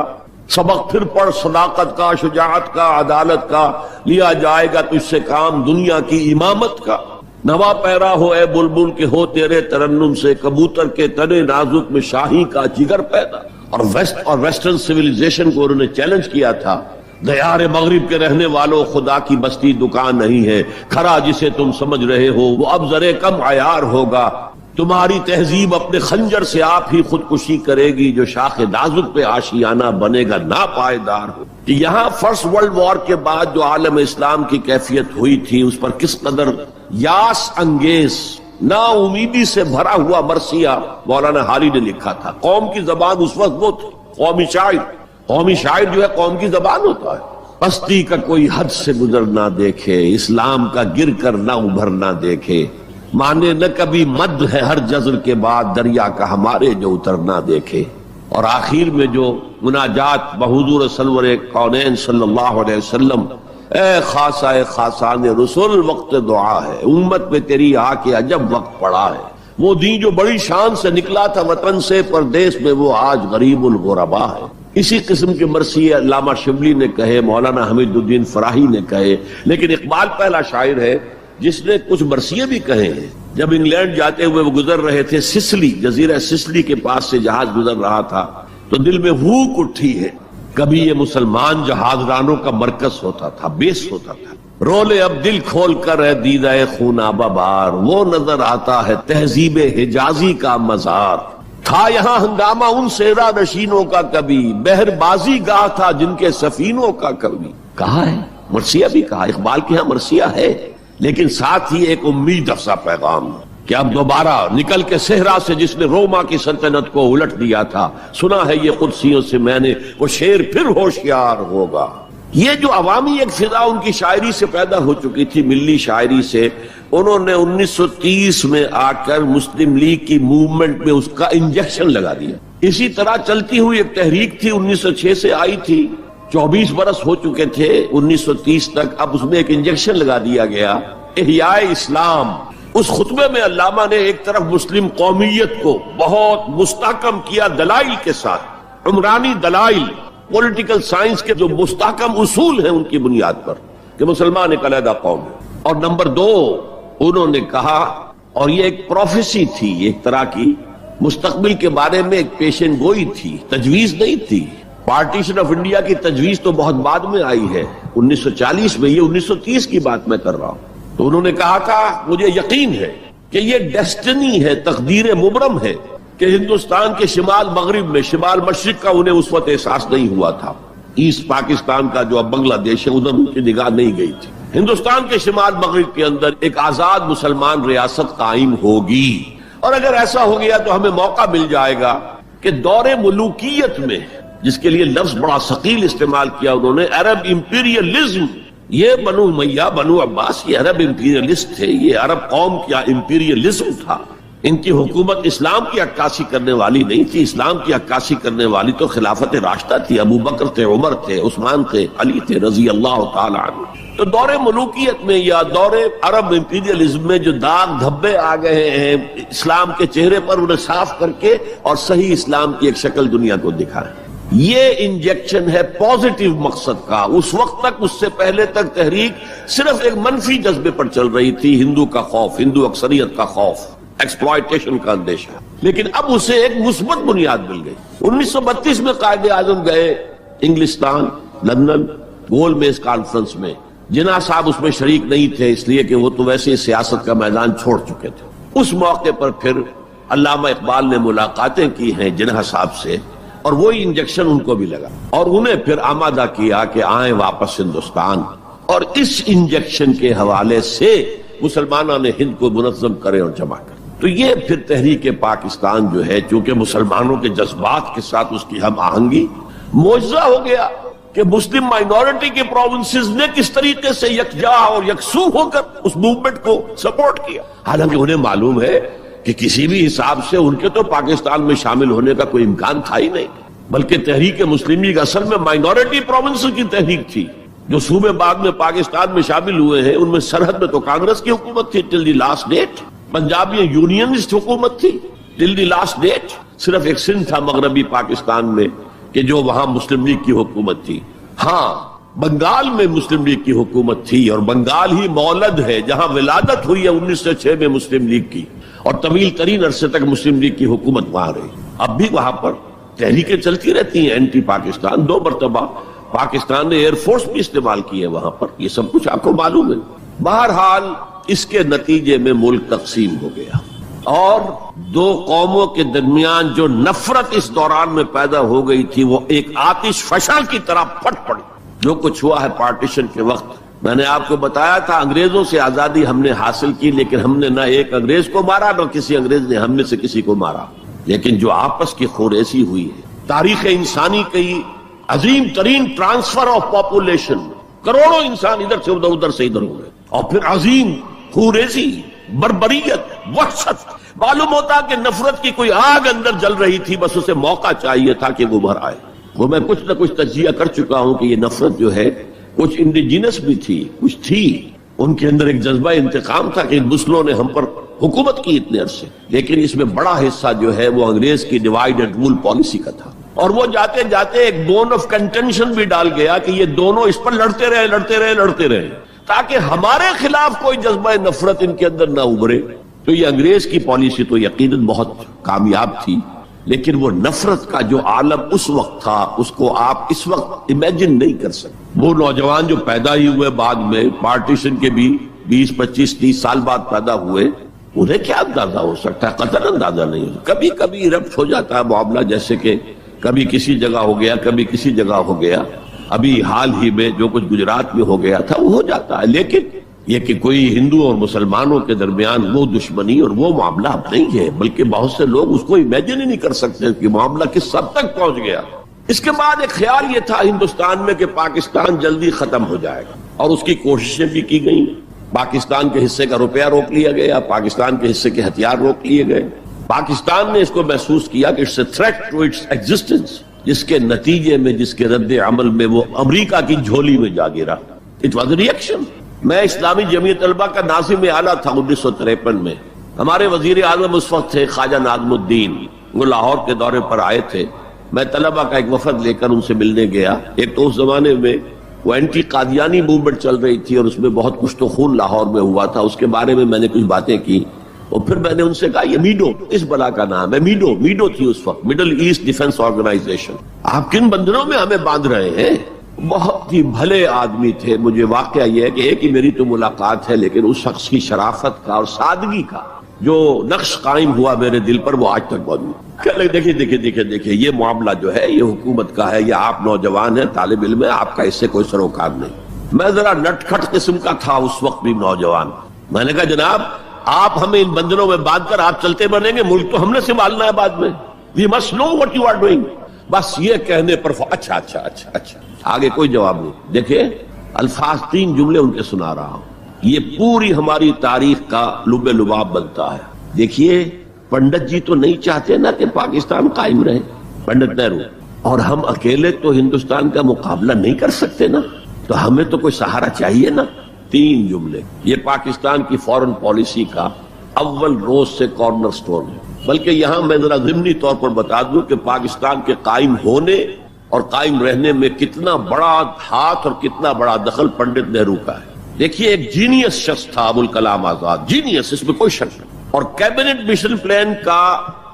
سبق پھر پڑھ صداقت کا، شجاعت کا، عدالت کا، لیا جائے گا تجھ سے کام دنیا کی امامت کا۔ نوا پیرا ہو اے بلبل کے ہو تیرے ترنم سے، کبوتر کے تنے نازک میں شاہی کا جگر پیدا۔ اور ویسٹرن سویلائزیشن کو انہوں نے چیلنج کیا تھا، دیار مغرب کے رہنے والوں خدا کی بستی دکان نہیں ہے، کھرا جسے تم سمجھ رہے ہو وہ اب ذرے کم عیار ہوگا، تمہاری تہذیب اپنے خنجر سے آپ ہی خودکشی کرے گی، جو شاخ نازک پہ آشیانہ بنے گا ناپائیدار ہو۔ کہ یہاں فرسٹ ورلڈ وار کے بعد جو عالم اسلام کی کیفیت ہوئی تھی اس پر کس قدر یاس انگیز، نا امیدی سے بھرا ہوا مرثیہ مولانا حالی نے لکھا تھا۔ قوم کی زبان اس وقت وہ تھی، قومی شاعر جو ہے قوم کی زبان ہوتا ہے۔ پستی کا کوئی حد سے گزر نہ دیکھے، اسلام کا گر کر نہ ابھر نہ دیکھے، مانے نہ کبھی مد ہے ہر جزر کے بعد دریا کا ہمارے جو اتر نہ دیکھے۔ اور آخر میں جو مناجات بحضور سرور کونین صلی اللہ علیہ وسلم، اے خاصہ خاصان رسول وقت دعا ہے، امت پہ تیری آ کے عجب وقت پڑا ہے، وہ دین جو بڑی شان سے نکلا تھا وطن سے پردیس میں، وہ آج غریب الغربا ہے۔ اسی قسم کے مرثیے علامہ شبلی نے کہے، مولانا حمید الدین فراہی نے کہے، لیکن اقبال پہلا شاعر ہے جس نے کچھ مرثیے بھی کہے ہیں۔ جب انگلینڈ جاتے ہوئے وہ گزر رہے تھے سسلی، جزیرہ سسلی کے پاس سے جہاز گزر رہا تھا، تو دل میں ہوک اٹھی ہے، کبھی یہ مسلمان جہاز رانوں کا مرکز ہوتا تھا، بیس ہوتا تھا۔ رولے اب دل کھول کر ہے دیدہ خونابہ بار، وہ نظر آتا ہے تہذیب حجازی کا مزار۔ تھا یہاں ہنگامہ ان سیرا نشینوں کا کبھی، بحر بازی گاہ تھا جن کے سفینوں کا کبھی۔ کہا ہے مرثیہ بھی کہا، اقبال کے ہاں مرثیہ ہے، لیکن ساتھ ہی ایک امید افزا پیغام کہ اب دوبارہ نکل کے صحرا سے جس نے روما کی سلطنت کو الٹ دیا تھا، سنا ہے یہ قدسیوں سے میں نے، وہ شیر پھر ہوشیار ہوگا۔ یہ جو عوامی ایک فضا ان کی شاعری سے پیدا ہو چکی تھی، ملی شاعری سے، انہوں نے 1930 میں آ کر مسلم لیگ کی موومنٹ میں اس کا انجیکشن لگا دیا۔ اسی طرح چلتی ہوئی ایک تحریک تھی 1906 سے آئی تھی، 24 برس ہو چکے تھے 1930 تک، اب اس میں ایک انجیکشن لگا دیا گیا، احیاء اسلام۔ اس خطبے میں علامہ نے ایک طرف مسلم قومیت کو بہت مستحکم کیا دلائل کے ساتھ، عمرانی دلائل، پولیٹیکل سائنس کے جو مستحکم اصول ہیں ان کی بنیاد پر کہ مسلمان ایک علیحدہ قوم ہے۔ اور نمبر 2 انہوں نے کہا، اور یہ ایک پروفیسی تھی، ایک طرح کی مستقبل کے بارے میں ایک پیشن گوئی تھی، تجویز نہیں تھی۔ پارٹیشن آف انڈیا کی تجویز تو بہت بعد میں آئی ہے 1940 میں، یہ 1930 کی بات میں کر رہا ہوں۔ تو انہوں نے کہا تھا مجھے یقین ہے کہ یہ ڈیسٹنی ہے، تقدیر مبرم ہے کہ ہندوستان کے شمال مغرب میں، شمال مشرق کا انہیں اس وقت احساس نہیں ہوا تھا، ایسٹ پاکستان کا جو اب بنگلہ دیش ہے ادھر ان کی نگاہ نہیں گئی تھی، ہندوستان کے شمال مغرب کے اندر ایک آزاد مسلمان ریاست قائم ہوگی، اور اگر ایسا ہو گیا تو ہمیں موقع مل جائے گا کہ دور ملوکیت میں، جس کے لیے لفظ بڑا ثقیل استعمال کیا انہوں نے، عرب امپیریلزم، یہ بنو امیہ بنو عباس یہ عرب امپیریلسٹ تھے، یہ عرب قوم کیا امپیریلزم تھا، ان کی حکومت اسلام کی عکاسی کرنے والی نہیں تھی، اسلام کی عکاسی کرنے والی تو خلافت راشدہ تھی، ابو بکر تھے، عمر تھے، عثمان تھے، علی تھے رضی اللہ تعالی عنہ۔ تو دور ملوکیت میں یا دور عرب امپیریلزم میں جو داغ دھبے آ گئے ہیں اسلام کے چہرے پر، انہیں صاف کر کے اور صحیح اسلام کی ایک شکل دنیا کو دکھائیں، یہ انجیکشن ہے پازیٹیو مقصد کا۔ اس وقت تک، اس سے پہلے تک تحریک صرف ایک منفی جذبے پر چل رہی تھی، ہندو کا خوف، ہندو اکثریت کا خوف، ایکسپلائٹیشن کا اندیشہ، لیکن اب اسے ایک مثبت بنیاد مل گئی۔ 1932 میں قائد اعظم گئے انگلستان، لندن، گول میز کانفرنس میں، جناح صاحب اس میں شریک نہیں تھے اس لیے کہ وہ تو ویسے سیاست کا میدان چھوڑ چکے تھے۔ اس موقع پر پھر علامہ اقبال نے ملاقاتیں کی ہیں جناح صاحب سے، اور وہی انجیکشن ان کو بھی لگا اور انہیں پھر آمادہ کیا کہ آئیں واپس ہندوستان، اور اس انجیکشن کے حوالے سے مسلمانوں نے ہند کو منظم کرے اور جمع کرے۔ تو یہ پھر تحریک پاکستان جو ہے، چونکہ مسلمانوں کے جذبات کے ساتھ اس کی ہم آہنگی، معجزہ ہو گیا کہ مسلم مائنورٹی کے پروونسز نے کس طریقے سے یکجا اور یکسو ہو کر اس موومنٹ کو سپورٹ کیا، حالانکہ انہیں معلوم ہے کہ کسی بھی حساب سے ان کے تو پاکستان میں شامل ہونے کا کوئی امکان تھا ہی نہیں، بلکہ تحریک مسلم لیگ اصل میں مائنورٹی پروونس کی تحریک تھی۔ جو صوبے بعد میں پاکستان میں شامل ہوئے ہیں ان میں سرحد میں تو کانگریس کی حکومت تھی ٹل دی لاسٹ ڈیٹ، پنجاب میں یونینسٹ حکومت تھی ٹل دی لاسٹ ڈیٹ، صرف ایک سندھ تھا مغربی پاکستان میں کہ جو وہاں مسلم لیگ کی حکومت تھی۔ ہاں بنگال میں مسلم لیگ کی حکومت تھی، اور بنگال ہی مولد ہے جہاں ولادت ہوئی ہے 1906 میں مسلم لیگ کی، اور طویل ترین عرصے تک مسلم لیگ کی حکومت وہاں رہی۔ اب بھی وہاں پر تحریکیں چلتی رہتی ہیں اینٹی پاکستان، 2 مرتبہ پاکستان نے ایئر فورس بھی استعمال کی ہے وہاں پر، یہ سب کچھ آپ کو معلوم ہے۔ بہرحال اس کے نتیجے میں ملک تقسیم ہو گیا، اور 2 قوموں کے درمیان جو نفرت اس دوران میں پیدا ہو گئی تھی وہ ایک آتش فشاں کی طرح پھٹ پڑی۔ جو کچھ ہوا ہے پارٹیشن کے وقت، میں نے آپ کو بتایا تھا انگریزوں سے آزادی ہم نے حاصل کی، لیکن ہم نے نہ ایک انگریز کو مارا نہ کسی انگریز نے ہم میں سے کسی کو مارا، لیکن جو آپس کی خوریزی ہوئی ہے، تاریخ انسانی کی عظیم ترین ٹرانسفر آف پاپولیشن، کروڑوں انسان ادھر سے ادھر، ادھر سے ادھر ہوئے، اور پھر عظیم خوریزی، بربریت، وحشت۔ معلوم ہوتا کہ نفرت کی کوئی آگ اندر جل رہی تھی، بس اسے موقع چاہیے تھا کہ وہ بھر آئے۔ وہ میں کچھ نہ کچھ تجزیہ کر چکا ہوں کہ یہ نفرت جو ہے کچھ انڈیجینس بھی تھی، کچھ تھی ان کے اندر ایک جذبہ انتقام تھا کہ ان مسلموں نے ہم پر حکومت کی اتنے عرصے، لیکن اس میں بڑا حصہ جو ہے وہ انگریز کی ڈیوائڈ اینڈ رول پالیسی کا تھا، اور وہ جاتے جاتے ایک بون آف کنٹینشن بھی ڈال گیا کہ یہ دونوں اس پر لڑتے رہے تاکہ ہمارے خلاف کوئی جذبہ نفرت ان کے اندر نہ ابھرے۔ تو یہ انگریز کی پالیسی تو یقیناً بہت کامیاب تھی، لیکن وہ نفرت کا جو عالم اس وقت تھا اس کو آپ اس وقت امیجن نہیں کر سکتے۔ وہ نوجوان جو پیدا ہی ہوئے بعد میں پارٹیشن کے بھی 20 25 30 سال بعد پیدا ہوئے، انہیں کیا اندازہ ہو سکتا ہے؟ قطعاً اندازہ نہیں ہو۔ کبھی کبھی ربط ہو جاتا ہے معاملہ، جیسے کہ کبھی کسی جگہ ہو گیا، کبھی کسی جگہ ہو گیا، ابھی حال ہی میں جو کچھ گجرات میں ہو گیا تھا وہ ہو جاتا ہے، لیکن یہ کہ کوئی ہندو اور مسلمانوں کے درمیان وہ دشمنی اور وہ معاملہ اب نہیں ہے، بلکہ بہت سے لوگ اس کو امیجن ہی نہیں کر سکتے کہ معاملہ کس حد تک پہنچ گیا۔ اس کے بعد ایک خیال یہ تھا ہندوستان میں کہ پاکستان جلدی ختم ہو جائے گا، اور اس کی کوششیں بھی کی گئیں۔ پاکستان کے حصے کا روپیہ روک لیا گیا، پاکستان کے حصے کے ہتھیار روک لیے گئے۔ پاکستان نے اس کو محسوس کیا کہ it's a threat to its existence, جس کے نتیجے میں، جس کے رد عمل میں وہ امریکہ کی جھولی میں جا گرا۔ It was a reaction. میں اسلامی جمعیت طلبہ کا ناظم اعلیٰ تھا 1953 میں۔ ہمارے وزیر اعظم اس وقت تھے خواجہ ناظم الدین، وہ لاہور کے دورے پر آئے تھے۔ میں طلبہ کا ایک وفد لے کر ان سے ملنے گیا۔ ایک تو اس زمانے میں وہ اینٹی قادیانی موومنٹ چل رہی تھی اور اس میں بہت کچھ تو خون لاہور میں ہوا تھا، اس کے بارے میں نے کچھ باتیں کی، اور پھر میں نے ان سے کہا یہ میڈو اس بلا کا نام ہے، میڈو تھی اس وقت، مڈل ایسٹ ڈیفنس آرگنائزیشن، آپ کن بندروں میں ہمیں باندھ رہے ہیں؟ بہت ہی بھلے آدمی تھے۔ مجھے واقعہ یہ ہے کہ ایک ہی میری تو ملاقات ہے، لیکن اس شخص کی شرافت کا اور سادگی کا جو نقش قائم ہوا میرے دل پر وہ آج تک موجود ہے۔ دیکھیے یہ معاملہ جو ہے یہ حکومت کا ہے، یا آپ نوجوان ہیں، طالب علم ہیں، آپ کا اس سے کوئی سروکار نہیں۔ میں ذرا نٹ کھٹ قسم کا تھا اس وقت بھی نوجوان۔ میں نے کہا جناب آپ ہمیں ان بندروں میں باندھ کر آپ چلتے بنیں گے، ملک تو ہم نے سنبھالنا ہے بعد میں، we must know what you are doing. بس یہ کہنے پر اچھا آگے کوئی جواب نہیں۔ دیکھیں الفاظ 3 جملے ان کے سنا رہا ہوں، یہ پوری ہماری تاریخ کا لب لباب بنتا ہے۔ دیکھیے پنڈت جی تو نہیں چاہتے نا کہ پاکستان قائم رہے، پنڈت نہرو، اور ہم اکیلے تو ہندوستان کا مقابلہ نہیں کر سکتے نا، تو ہمیں تو کوئی سہارا چاہیے نا۔ 3 جملے، یہ پاکستان کی فورن پالیسی کا اول روز سے کارنر سٹون ہے۔ بلکہ یہاں میں ذرا ضمنی طور پر بتا دوں کہ پاکستان کے قائم ہونے اور قائم رہنے میں کتنا بڑا ہاتھ اور کتنا بڑا دخل پنڈت نہرو کا ہے۔ دیکھیے ایک جینیس شخص تھا ابوالکلام آزاد، جینیس، اس میں کوئی شک نہیں، اور کیبنٹ مشن پلان کا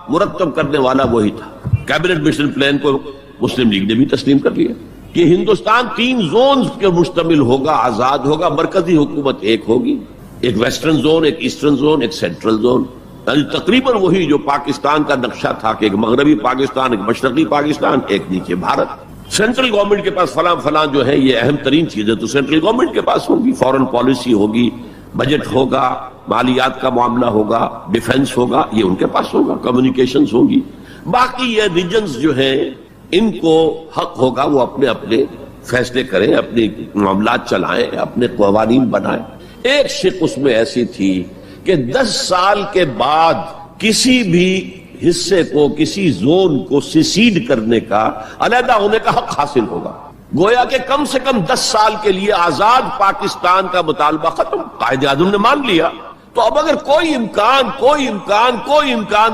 مرتب کرنے والا وہی تھا۔ کیبنٹ مشن پلان کو مسلم لیگ نے بھی تسلیم کر لیا کہ ہندوستان 3 زونز کے مشتمل ہوگا، آزاد ہوگا، مرکزی حکومت ایک ہوگی، ایک ویسٹرن زون، ایک ایسٹرن زون، ایک سینٹرل زون، یعنی تقریباً وہی جو پاکستان کا نقشہ تھا کہ ایک مغربی پاکستان، ایک مشرقی پاکستان، ایک نیچے بھارت۔ سینٹرل گورنمنٹ کے پاس فلاں جو ہے یہ اہم ترین چیزیں تو سینٹرل گورنمنٹ کے پاس ہوگی، فورن پالیسی ہوگی، بجٹ ہوگا، مالیات کا معاملہ ہوگا، ڈیفنس ہوگا، یہ ان کے پاس ہوگا، کمیونیکیشنز ہوگی۔ باقی یہ ریجنز جو ہیں ان کو حق ہوگا وہ اپنے فیصلے کریں، اپنے معاملات چلائیں، اپنے قوانین بنائیں۔ ایک شق اس میں ایسی تھی کہ 10 سال کے بعد کسی بھی حصے کو، کسی زون کو سیسیڈ کرنے کا، علیحدہ ہونے کا حق حاصل ہوگا۔ گویا کہ کم سے کم 10 سال کے لیے آزاد پاکستان کا مطالبہ ختم، قائد اعظم نے مان لیا۔ تو اب اگر کوئی امکان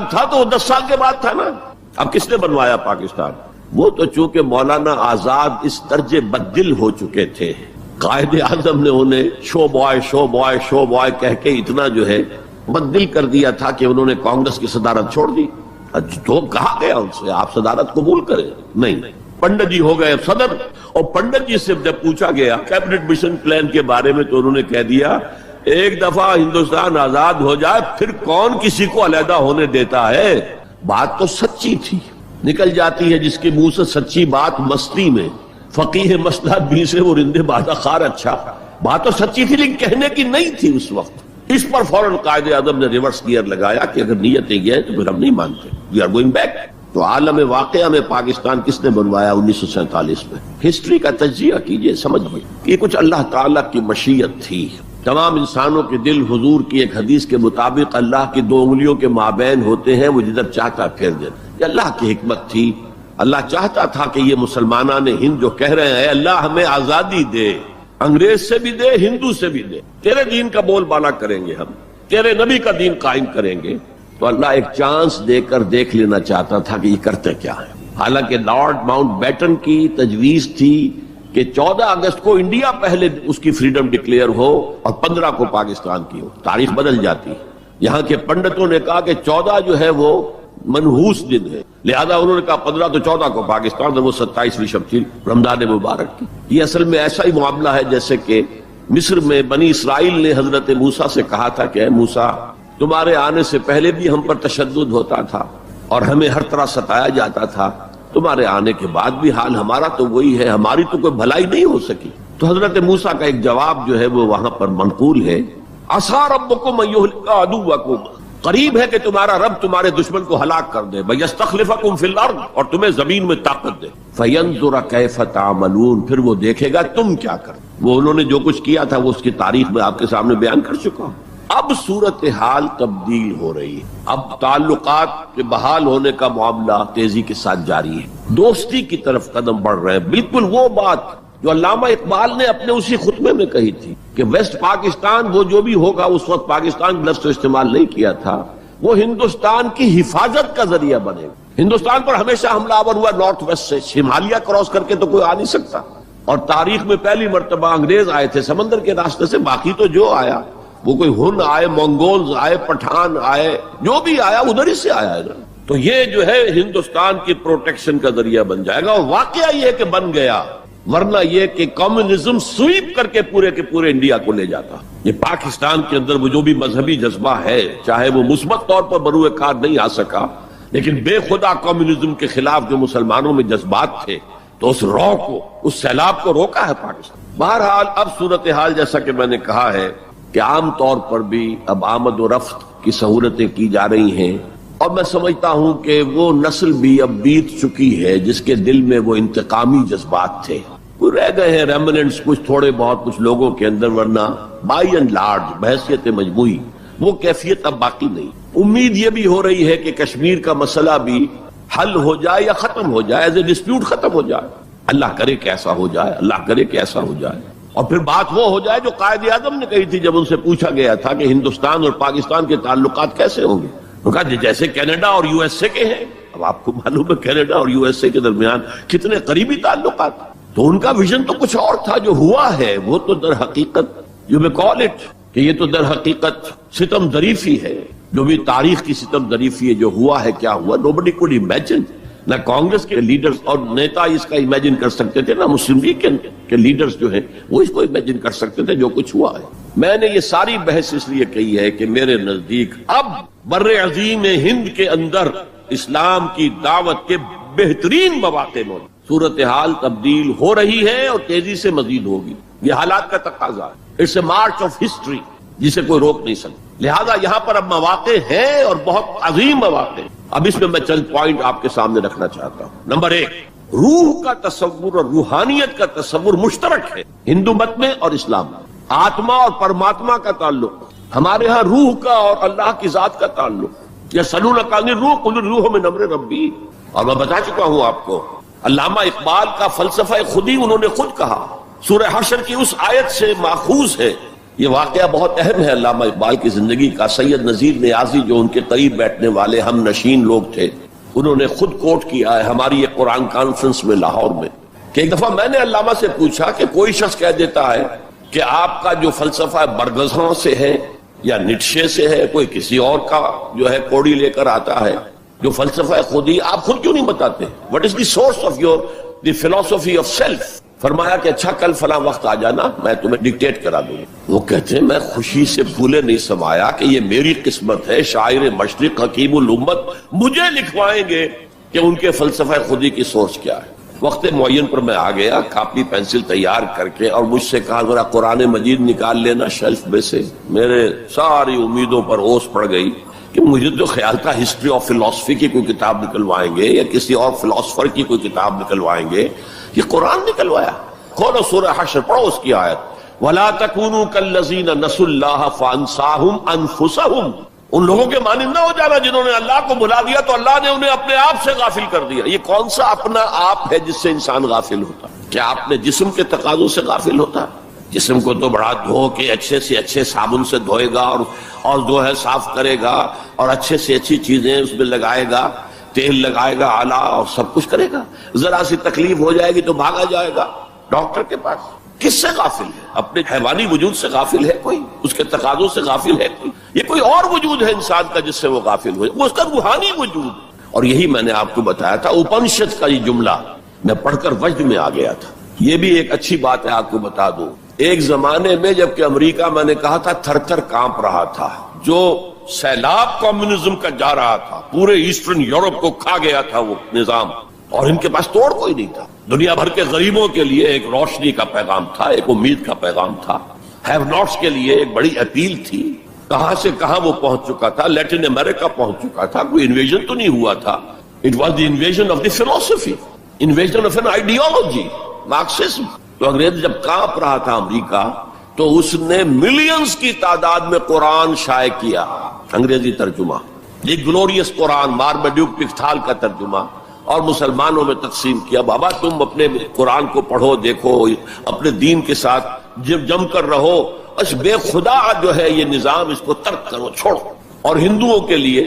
تھا تو وہ 10 سال کے بعد تھا نا۔ اب کس نے بنوایا پاکستان؟ وہ تو چونکہ مولانا آزاد اس درجے بددل ہو چکے تھے، قائد اعظم نے انہیں شو بوائے کہہ کے اتنا جو ہے بددل کر دیا تھا کہ انہوں نے کانگریس کی صدارت چھوڑ دی۔ تو کہا گیا ان سے آپ صدارت قبول کریں، نہیں، پنڈت جی ہو گئے صدر۔ اور پنڈت جی سے جب پوچھا گیا کیبنٹ مشن پلان کے بارے میں تو انہوں نے کہہ دیا ایک دفعہ ہندوستان آزاد ہو جائے پھر کون کسی کو علیحدہ ہونے دیتا ہے۔ بات تو سچی تھی، نکل جاتی ہے جس کے منہ سے سچی بات مستی میں، فقیہ مسئلہ بھی سے وہ رندے بادہ خار۔ اچھا بات تو سچی تھی لیکن کہنے کی نہیں تھی اس وقت۔ اس پر فوراً قائد اعظم نے ریورس گیئر لگایا کہ اگر نیتیں یہ ہے تو پھر ہم نہیں مانتے، وی آر گوئنگ بیک۔ تو عالم واقعہ میں پاکستان کس نے بنوایا 1947 میں؟ ہسٹری کا تجزیہ کیجئے، سمجھئے یہ کچھ اللہ تعالیٰ کی مشیت تھی۔ تمام انسانوں کے دل حضور کی ایک حدیث کے مطابق اللہ کی 2 انگلیوں کے مابین ہوتے ہیں، وہ جدھر چاہتا پھیر دے۔ یہ اللہ کی حکمت تھی۔ اللہ چاہتا تھا کہ یہ مسلمانان ہند جو کہہ رہے ہیں اللہ ہمیں آزادی دے، انگریز سے بھی دے، ہندو سے بھی دے، تیرے دین کا بول بالا کریں گے ہم، تیرے نبی کا دین قائم کریں گے. تو اللہ ایک چانس دے کر دیکھ لینا چاہتا تھا کہ یہ کرتے کیا ہے. حالانکہ لارڈ ماؤنٹ بیٹن کی تجویز تھی کہ 14 اگست کو انڈیا پہلے اس کی فریڈم ڈکلیئر ہو اور 15 کو پاکستان کی ہو. تاریخ بدل جاتی. یہاں کے پنڈتوں نے کہا کہ 14 جو ہے وہ منحوس دن ہے، لہذا انہوں نے کہا 15 تو 14 کو پاکستان، وہ 27ویں شب تھی رمضان مبارک کی. یہ اصل میں ایسا ہی معاملہ ہے جیسے کہ مصر میں بنی اسرائیل نے حضرت موسیٰ سے کہا تھا کہ اے موسیٰ، تمہارے آنے سے پہلے بھی ہم پر تشدد ہوتا تھا اور ہمیں ہر طرح ستایا جاتا تھا، تمہارے آنے کے بعد بھی حال ہمارا تو وہی ہے، ہماری تو کوئی بھلائی نہیں ہو سکی. تو حضرت موسیٰ کا ایک جواب جو ہے وہ وہاں پر منقول ہے، عَصَىٰ رَبُّكُمْ أَن يُهْلِكَ عَدُوَّكُمْ، قریب ہے کہ تمہارا رب تمہارے دشمن کو ہلاک کر دے، وَيَسْتَخْلِفَكُمْ فِي الْأَرْضِ، اور تمہیں زمین میں طاقت دے، فَيَنْظُرَ كَيْفَ تَعْمَلُونَ، پھر وہ دیکھے گا تم کیا کر. وہ انہوں نے جو کچھ کیا تھا وہ اس کی تاریخ میں آپ کے سامنے بیان کر چکا ہوں. اب صورتحال تبدیل ہو رہی ہے، اب تعلقات کے بحال ہونے کا معاملہ تیزی کے ساتھ جاری ہے، دوستی کی طرف قدم بڑھ رہے ہیں. بالکل وہ بات جو علامہ اقبال نے اپنے اسی خطبے میں کہی تھی کہ ویسٹ پاکستان وہ جو بھی ہوگا، اس وقت پاکستان لفظ تو استعمال نہیں کیا تھا، وہ ہندوستان کی حفاظت کا ذریعہ بنے گا. ہندوستان پر ہمیشہ حملہ آور ہوا نارتھ ویسٹ سے، ہمالیہ کراس کر کے تو کوئی آ نہیں سکتا، اور تاریخ میں پہلی مرتبہ انگریز آئے تھے سمندر کے راستے سے. باقی تو جو آیا وہ کوئی ہن آئے، منگولز آئے، پٹھان آئے، جو بھی آیا ادھر ہی سے آیا ہے نا. تو یہ جو ہے ہندوستان کی پروٹیکشن کا ذریعہ بن جائے گا، اور واقعہ یہ کہ بن گیا، ورنہ یہ کہ کمیونزم سویپ کر کے پورے انڈیا کو لے جاتا. یہ پاکستان کے اندر وہ جو بھی مذہبی جذبہ ہے، چاہے وہ مثبت طور پر بروئے کار نہیں آ سکا، لیکن بے خدا کمیونزم کے خلاف جو مسلمانوں میں جذبات تھے، تو اس رو کو، اس سیلاب کو روکا ہے پاکستان. بہرحال اب صورتحال جیسا کہ میں نے کہا ہے کہ عام طور پر بھی اب آمد و رفت کی سہولتیں کی جا رہی ہیں، اور میں سمجھتا ہوں کہ وہ نسل بھی اب بیت چکی ہے جس کے دل میں وہ انتقامی جذبات تھے. کوئی رہ گئے ہیں ریمننٹس کچھ تھوڑے بہت کچھ لوگوں کے اندر، ورنہ بائی اینڈ لارج بحیثیت مجموعی وہ کیفیت اب باقی نہیں. امید یہ بھی ہو رہی ہے کہ کشمیر کا مسئلہ بھی حل ہو جائے یا ختم ہو جائے، ایز اے ڈسپیوٹ ختم ہو جائے. اللہ کرے کہ ایسا ہو جائے، اللہ کرے کہ ایسا ہو جائے. اور پھر بات وہ ہو جائے جو قائد اعظم نے کہی تھی جب ان سے پوچھا گیا تھا کہ ہندوستان اور پاکستان کے تعلقات کیسے ہوں گے. انہوں نے کہا جیسے کینیڈا اور یو ایس اے کے ہیں. اب آپ کو معلوم ہے کینیڈا اور یو ایس اے کے درمیان کتنے قریبی تعلقات. تو ان کا ویژن تو کچھ اور تھا، جو ہوا ہے وہ تو در حقیقت یو میں کال اٹ کہ یہ تو در حقیقت ستم ظریفی ہے، جو بھی تاریخ کی ستم ظریفی ہے. جو ہوا ہے کیا ہوا، nobody could imagine. نہ کانگریس کے لیڈرز اور نیتا اس کا امیجن کر سکتے تھے، نہ مسلم لیگ کے لیڈرز جو ہیں وہ اس کو امیجن کر سکتے تھے جو کچھ ہوا ہے. میں نے یہ ساری بحث اس لیے کہی ہے کہ میرے نزدیک اب بر عظیم ہند کے اندر اسلام کی دعوت کے بہترین مواقع موجود. صورتحال تبدیل ہو رہی ہے اور تیزی سے مزید ہوگی. یہ حالات کا تقاضا ہے. It's a march of history جسے کوئی روک نہیں سکتا. لہذا یہاں پر اب مواقع ہیں اور بہت عظیم مواقع. اب اس میں میں چند پوائنٹ آپ کے سامنے رکھنا چاہتا ہوں. نمبر 1، روح کا تصور اور روحانیت کا تصور مشترک ہے ہندو مت میں اور اسلام میں. آتما اور پرماتما کا تعلق، ہمارے ہاں روح کا اور اللہ کی ذات کا تعلق. یا سلونک عن الروح قل الروح من امر ربی. اور میں بتا چکا ہوں آپ کو، علامہ اقبال کا فلسفہ خودی انہوں نے خود کہا، سورہ حشر کی اس آیت سے ماخوذ ہے. یہ واقعہ بہت اہم ہے علامہ اقبال کی زندگی کا. سید نذیر نیازی جو ان کے قریب بیٹھنے والے ہم نشین لوگ تھے، انہوں نے خود کوٹ کیا ہے ہماری ایک قرآن کانفرنس میں لاہور میں، کہ ایک دفعہ میں نے علامہ سے پوچھا کہ کوئی شخص کہہ دیتا ہے کہ آپ کا جو فلسفہ برگزاں سے ہے یا نیٹشے سے ہے، کوئی کسی اور کا جو ہے کوڑی لے کر آتا ہے، جو فلسفہ خودی آپ خود کیوں نہیں بتاتے؟ What is the source of your the فلسفی آف سیلف؟ فرمایا کہ اچھا کل فلاں وقت آ جانا، میں تمہیں ڈکٹیٹ کرا دوں. وہ کہتے ہیں میں خوشی سے پھولے نہیں سمایا کہ یہ میری قسمت ہے، شاعر مشرق حکیم الامت مجھے لکھوائیں گے کہ ان کے فلسفہ خودی کی سورس کیا ہے. وقت معین پر میں آ گیا، کاپی پینسل تیار کر کے، اور مجھ سے کہا ذرا قرآن مجید نکال لینا شیلف میں سے. میرے ساری امیدوں پر اوس پڑ گئی کہ مجھے تو خیال تھا ہسٹری آف فلسفی کی کوئی کتاب نکلوائیں گے یا کسی اور فلسفر کی کوئی کتاب نکلوائیں گے. یہ قرآن نکلوایا. کھولو سورہ حشر، پڑھو اس کی آیت، وَلَا تَكُونُوا كَالَّذِينَ نَسُوا اللَّهَ فَأَنسَاهُمْ أَنفُسَهُمْ. ان لوگوں کے مانند نہ ہو جانا جنہوں نے اللہ کو بھلا دیا تو اللہ نے انہیں اپنے آپ سے غافل کر دیا. یہ کون سا اپنا آپ ہے جس سے انسان غافل ہوتا؟ کیا اپنے جسم کے تقاضوں سے غافل ہوتا؟ جسم کو تو بڑا دھو کے اچھے سے اچھے صابن سے دھوئے گا اور جو ہے صاف کرے گا اور اچھے سے اچھی چیزیں اس میں لگائے گا، تیل لگائے گا اعلیٰ اور سب کچھ کرے گا. ذرا سی تکلیف ہو جائے گی تو بھاگا جائے گا ڈاکٹر کے پاس. کس سے غافل ہے؟ اپنے حیوانی وجود سے غافل ہے کوئی؟ اس کے تقاضوں سے غافل ہے کوئی؟ یہ کوئی اور وجود ہے انسان کا جس سے وہ غافل ہوئے، وہ اس کا روحانی وجود. اور یہی میں نے آپ کو بتایا تھا، اپنشد کا یہ جملہ میں پڑھ کر وجد میں آ گیا تھا. یہ بھی ایک اچھی بات ہے آپ کو بتا دوں. ایک زمانے میں جبکہ امریکہ میں نے کہا تھا تھر تھر کانپ رہا تھا، جو سیلاب کمیونزم کا جا رہا تھا، پورے ایسٹرن یورپ کو کھا گیا تھا وہ نظام، اور ان کے پاس توڑ کوئی نہیں تھا. دنیا بھر کے غریبوں کے لیے ایک روشنی کا پیغام تھا، ایک امید کا پیغام تھا. ہیو ناٹس کے لیے ایک بڑی اپیل تھی. کہاں سے کہاں وہ پہنچ چکا تھا، لیٹن امریکہ پہنچ چکا تھا. کوئی انویژن تو نہیں ہوا تھا. It was the invasion of the philosophy, invasion of an ideology, Marxism. تو انگریز جب کانپ رہا تھا امریکہ، تو اس نے ملینز کی تعداد میں قرآن شائع کیا، انگریزی ترجمہ، یہ گلوریس قرآن، مارماڈیوک پکتھال کا ترجمہ، اور مسلمانوں میں تقسیم کیا. بابا تم اپنے قرآن کو پڑھو، دیکھو، اپنے دین کے ساتھ جم کر رہو، بس بے خدا جو ہے یہ نظام، اس کو ترک کرو، چھوڑو. اور ہندوؤں کے لیے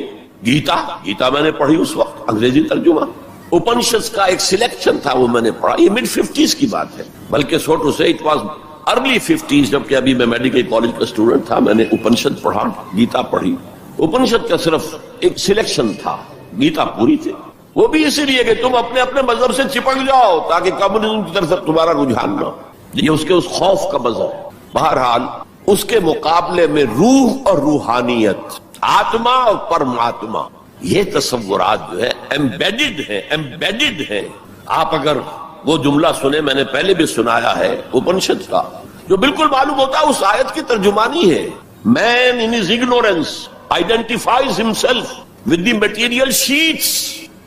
گیتا میں نے پڑھی اس وقت، انگریزی ترجمہ. اپنشد کا ایک سلیکشن تھا، وہ میں نے پڑھا. یہ mid 50s کی بات ہے، بلکہ سو ٹو سے اٹ واز ارلی 50s، جبکہ ابھی میں میڈیکل کالج کا اسٹوڈنٹ تھا. میں نے اپنشد پڑھا، گیتا پڑھی. اپنشد کا صرف ایک سلیکشن تھا، گیتا پوری تھی. وہ بھی اسی لیے کہ تم اپنے اپنے مذہب سے چپک جاؤ تاکہ کمیونزم کی طرف تمہارا رجحان نہ ہو. یہ اس کے اس خوف کا مذہب ہے. بہرحال اس کے مقابلے میں روح اور روحانیت، آتما اور پرماتما، یہ تصورات جو ہے ایمبیڈڈ ہیں. آپ اگر وہ جملہ سنیں، میں نے پہلے بھی سنایا ہے اپنشد کا، جو بالکل معلوم ہوتا ہے اس آیت کی ترجمانی ہے. Man in his ignorance identifies himself with the material sheets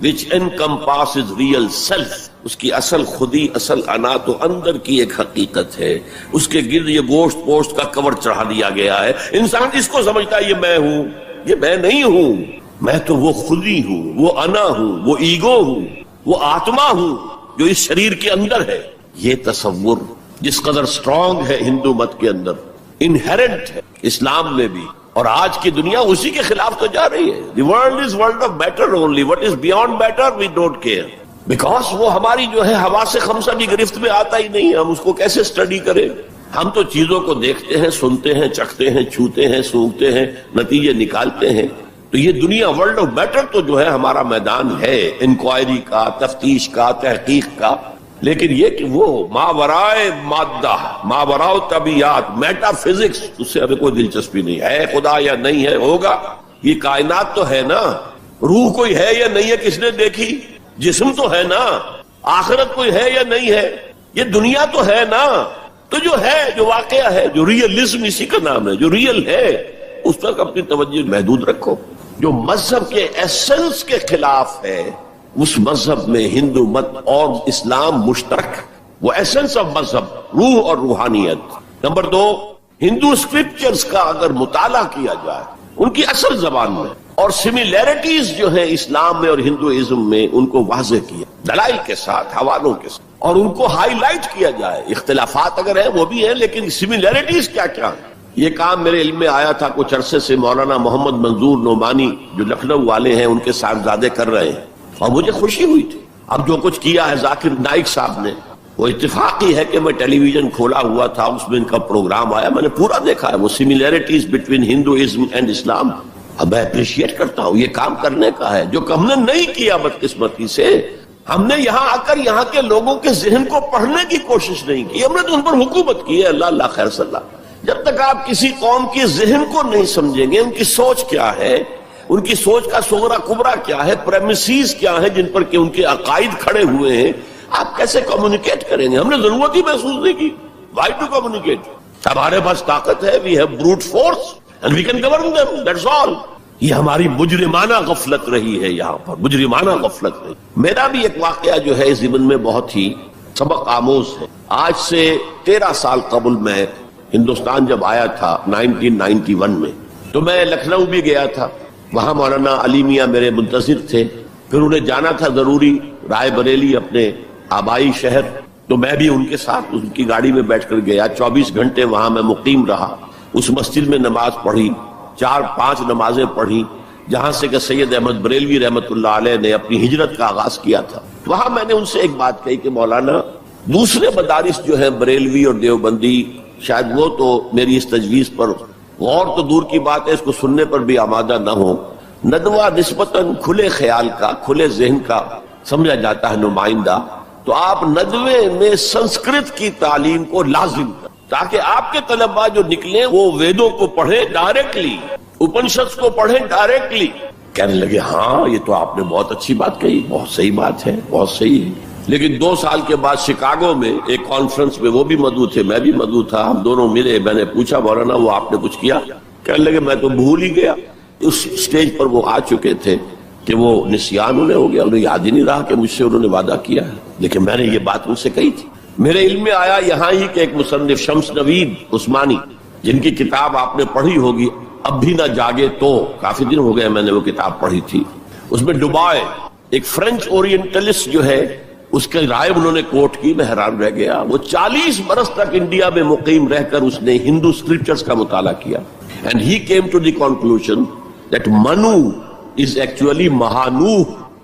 which encompasses real self. اس کی اصل خودی، اصل انا تو اندر کی ایک حقیقت ہے. اس کے گرد یہ گوشت پوشت کا کور چڑھا دیا گیا ہے. انسان اس کو سمجھتا ہے یہ میں ہوں، یہ میں نہیں ہوں. میں تو وہ خودی ہوں، وہ انا ہوں، وہ ایگو ہوں، وہ آتما ہوں جو اس شریر کے اندر ہے. یہ تصور جس قدر اسٹرانگ ہے ہندو مت کے اندر، انہیرنٹ ہے اسلام میں بھی، اور آج کی دنیا اسی کے خلاف تو جا رہی ہے. The world is world of matter only. What is beyond matter we don't care. Because وہ ہماری جو ہے حواس خمسہ کی گرفت میں آتا ہی نہیں. ہم اس کو کیسے اسٹڈی کریں؟ ہم تو چیزوں کو دیکھتے ہیں، سنتے ہیں، چکھتے ہیں، چھوتے ہیں، سونگھتے ہیں، نتیجے نکالتے ہیں. تو یہ دنیا ورلڈ آف میٹر تو جو ہے ہمارا میدان ہے انکوائری کا، تفتیش کا، تحقیق کا. لیکن یہ کہ وہ ماورائے مادہ، ماورائے طبیعت، میٹا فزکس، اس سے ہمیں کوئی دلچسپی نہیں ہے. خدا یا نہیں ہے، ہوگا. یہ کائنات تو ہے نا، روح کوئی ہے یا نہیں ہے کس نے دیکھی؟ جسم تو ہے نا. آخرت کوئی ہے یا نہیں ہے؟ یہ دنیا تو ہے نا. تو جو ہے، جو واقعہ ہے، جو ریئلزم اسی کا نام ہے، جو ریئل ہے، اس تک اپنی توجہ محدود رکھو. جو مذہب کے ایسنس کے خلاف ہے، اس مذہب میں ہندو مت اور اسلام مشترک، وہ ایسنس آف مذہب، روح اور روحانیت. نمبر 2، ہندو اسکرپچرز کا اگر مطالعہ کیا جائے ان کی اصل زبان میں، اور سملیرٹیز جو ہیں اسلام میں اور ہندوازم میں، ان کو واضح کیا دلائل کے ساتھ، حوالوں کے ساتھ، اور ان کو ہائی لائٹ کیا جائے. اختلافات اگر ہیں وہ بھی ہیں، لیکن سملیرٹیز کیا کیا ہیں. یہ کام میرے علم میں آیا تھا کچھ عرصے سے. مولانا محمد منظور نعمانی جو لکھنؤ والے ہیں، ان کے صاحبزادے کر رہے ہیں، اور مجھے خوشی ہوئی تھی. اب جو کچھ کیا ہے ذاکر نائک صاحب نے، وہ اتفاقی ہے کہ میں ٹیلی ویژن کھولا ہوا تھا، اس میں ان کا پروگرام آیا، میں نے پورا دیکھا ہے. وہ سملیرٹیز بٹوین ہندوازم اینڈ اسلام، اب میں اپریشیٹ کرتا ہوں. یہ کام کرنے کا ہے جو ہم نے نہیں کیا بدقسمتی سے. ہم نے یہاں آ کر یہاں کے لوگوں کے ذہن کو پڑھنے کی کوشش نہیں کی. ہم نے تو ان پر حکومت کی ہے. اللہ خیر صلی اللہ. جب تک آپ کسی قوم کے ذہن کو نہیں سمجھیں گے، ان کی سوچ کیا ہے، ان کی سوچ کا صغرا کبرا کیا ہے، پریمیسز کیا ہے جن پر کہ ان کے عقائد کھڑے ہوئے ہیں، آپ کیسے کمیونیکیٹ کریں گے؟ ہم نے ضرورت ہی محسوس نہیں کی. Why to communicate? ہمارے پاس طاقت ہے، we have brute force and we can govern them, that's all. یہ ہماری مجرمانہ غفلت رہی ہے، یہاں پر مجرمانہ غفلت رہی. میرا بھی ایک واقعہ جو ہے اس ضمن میں بہت ہی سبق آموز ہے. آج سے 13 سال قبل میں ہندوستان جب آیا تھا 1991 میں، تو میں لکھنؤ بھی گیا تھا. وہاں مولانا علی میاں میرے منتظر تھے. پھر انہیں جانا تھا ضروری رائے بریلی، اپنے آبائی شہر. تو میں بھی ان کے ساتھ ان کی گاڑی میں بیٹھ کر گیا. 24 گھنٹے وہاں میں مقیم رہا. اس مسجد میں نماز پڑھی, 4-5 نمازیں پڑھی جہاں سے کہ سید احمد بریلوی رحمت اللہ علیہ نے اپنی ہجرت کا آغاز کیا تھا. وہاں میں نے ان سے ایک بات کہی کہ مولانا دوسرے مدارس جو ہیں بریلوی اور دیوبندی, شاید وہ تو میری اس تجویز پر غور تو دور کی بات ہے, اس کو سننے پر بھی آمادہ نہ ہو. ندوہ نسبتاً کھلے خیال کا, کھلے ذہن کا سمجھا جاتا ہے نمائندہ, تو آپ ندوے میں سنسکرت کی تعلیم کو لازم کریں تاکہ آپ کے طلباء جو نکلیں وہ ویدوں کو پڑھیں ڈائریکٹلی, اپنشد کو پڑھیں ڈائریکٹلی. کہنے لگے ہاں یہ تو آپ نے بہت اچھی بات کہی, بہت صحیح بات ہے, بہت صحیح ہے. لیکن 2 سال کے بعد شکاگو میں ایک کانفرنس میں وہ بھی مدعو تھے, میں بھی مدعو تھا, ہم دونوں ملے. میں نے پوچھا مولانا وہ آپ نے کچھ کیا؟ کہنے لگے میں تو بھول ہی گیا. اس سٹیج پر وہ آ چکے تھے کہ وہ نسیان انہیں ہو گیا, انہیں یاد ہی نہیں رہا کہ مجھ سے انہوں نے وعدہ کیا ہے. لیکن میں نے یہ بات ان سے کہی تھی. میرے علم میں آیا یہاں ہی کہ ایک مصنف شمس نوید عثمانی, جن کی کتاب آپ نے پڑھی ہوگی اب بھی نہ جاگے تو, کافی دن ہو گئے میں نے وہ کتاب پڑھی تھی. اس میں ڈوبائے ایک فرینچ اورینٹلسٹ جو ہے اس کے رائے انہوں نے کوٹ کی, میں حیران رہ گیا. وہ 40 برس تک انڈیا میں مقیم رہ کر اس نے ہندو اسکرپچرز کا مطالعہ کیا. And he came to the conclusion that Manu is actually مہانوح,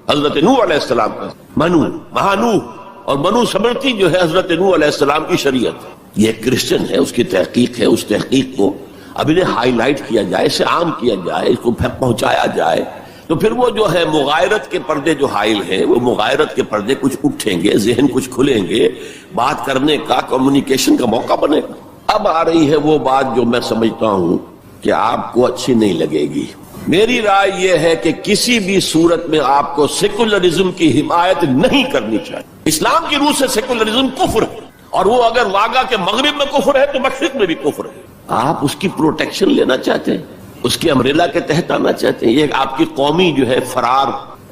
حضرت نوح علیہ السلام کا منو, مہانوح, اور منو سمرتی جو ہے حضرت نوح علیہ السلام کی شریعت. یہ کرسچن ہے, اس کی تحقیق ہے. اس تحقیق کو اب انہیں ہائی لائٹ کیا جائے, اسے عام کیا جائے, اس کو پہنچایا جائے, تو پھر وہ جو ہے مغایرت کے پردے جو حائل ہیں وہ مغایرت کے پردے کچھ اٹھیں گے, ذہن کچھ کھلیں گے, بات کرنے کا, کمیونیکیشن کا موقع بنے گا. اب آ رہی ہے وہ بات جو میں سمجھتا ہوں کہ آپ کو اچھی نہیں لگے گی. میری رائے یہ ہے کہ کسی بھی صورت میں آپ کو سیکولرزم کی حمایت نہیں کرنی چاہیے. اسلام کی روح سے سیکولرزم کفر ہے, اور وہ اگر واگا کے مغرب میں کفر ہے تو مشرق میں بھی کفر ہے. آپ اس کی پروٹیکشن لینا چاہتے ہیں, اس کی امبریلا کے تحت آنا چاہتے ہیں. یہ آپ کی قومی جو ہے فرار,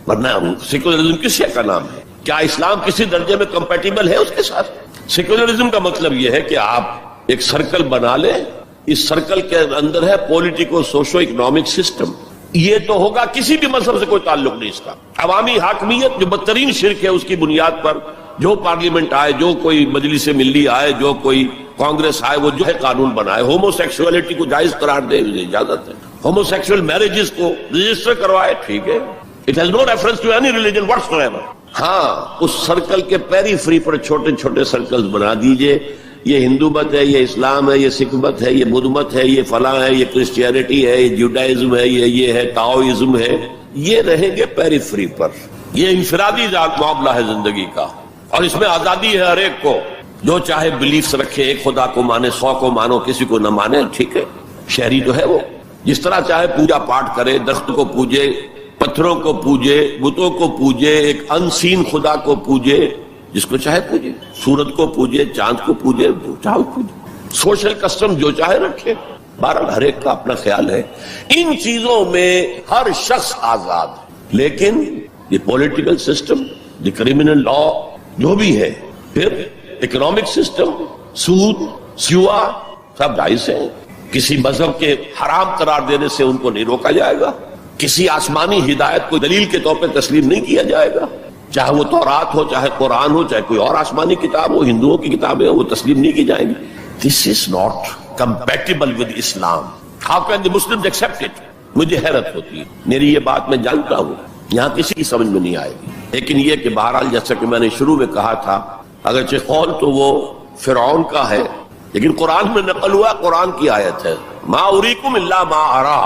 ورنہ سیکولرزم کس شے کا نام ہے؟ کیا اسلام کسی درجے میں کمپیٹیبل ہے اس کے ساتھ؟ سیکولرزم کا مطلب یہ ہے کہ آپ ایک سرکل بنا لیں, اس سرکل کے اندر ہے پولیٹیکو سوشو اکنامک سسٹم. یہ تو ہوگا, کسی بھی مذہب سے کوئی تعلق نہیں اس کا. عوامی حاکمیت جو بدترین شرک ہے, اس کی بنیاد پر جو پارلیمنٹ آئے, جو کوئی مجلس ملی آئے, جو کوئی کانگریس آئے, وہ جو ہے قانون بنائے. ہومو سیکسولیٹی کو جائز قرار دے, اجازت ہے. ہومو سیکسول میرجز کو رجسٹر کروائے, ٹھیک ہے. It has no reference to any religion whatsoever. ہاں, اس سرکل کے پیری فری پر چھوٹے چھوٹے سرکلز بنا دیجئے. یہ ہندو مت ہے, یہ اسلام ہے, یہ سکھ مت ہے, یہ بدھ مت ہے, یہ فلاں ہے, یہ کرسچینٹی ہے, یہ جوڈائزم ہے, یہ ہے تاؤزم ہے. یہ رہیں گے پیری فری پر. یہ انفرادی معاملہ ہے زندگی کا, اور اس میں آزادی ہے ہر ایک کو, جو چاہے بلیفز رکھے, ایک خدا کو مانے, 100 کو مانو, کسی کو نہ مانے, ٹھیک ہے. شہری تو ہے وہ, جس طرح چاہے پوجا پاٹ کرے, درخت کو پوجے, پتھروں کو پوجے, بتوں کو پوجے, ایک انسین خدا کو پوجے, جس کو چاہے پوجے, سورج کو پوجے, چاند کو پوجے, جو چاہے پوجے. سوشل کسٹم جو چاہے رکھے, بہرحال ہر ایک کا اپنا خیال ہے. ان چیزوں میں ہر شخص آزاد ہے. لیکن یہ political system, the criminal law جو بھی ہے, پھر اکنامک سسٹم, سود, سیوا, سب جائز ہیں. کسی مذہب کے حرام قرار دینے سے ان کو نہیں روکا جائے گا. کسی آسمانی ہدایت کو دلیل کے طور پہ تسلیم نہیں کیا جائے گا, چاہے وہ تورات ہو, چاہے قرآن ہو, چاہے کوئی اور آسمانی کتاب ہو, ہندوؤں کی کتابیں ہو, وہ تسلیم نہیں کی جائیں گی. This is not compatible with Islam. How can the Muslims accept it? مجھے حیرت ہوتی ہے. میری یہ بات میں جانتا ہوں یہاں کسی کی سمجھ میں نہیں آئے گی, لیکن یہ کہ بہرحال جیسا کہ میں نے شروع میں کہا تھا, اگرچہ قول تو وہ فرعون کا ہے, لیکن قرآن میں نقل ہوا, قرآن کی آیت ہے, ما اریکم الا ما ارا.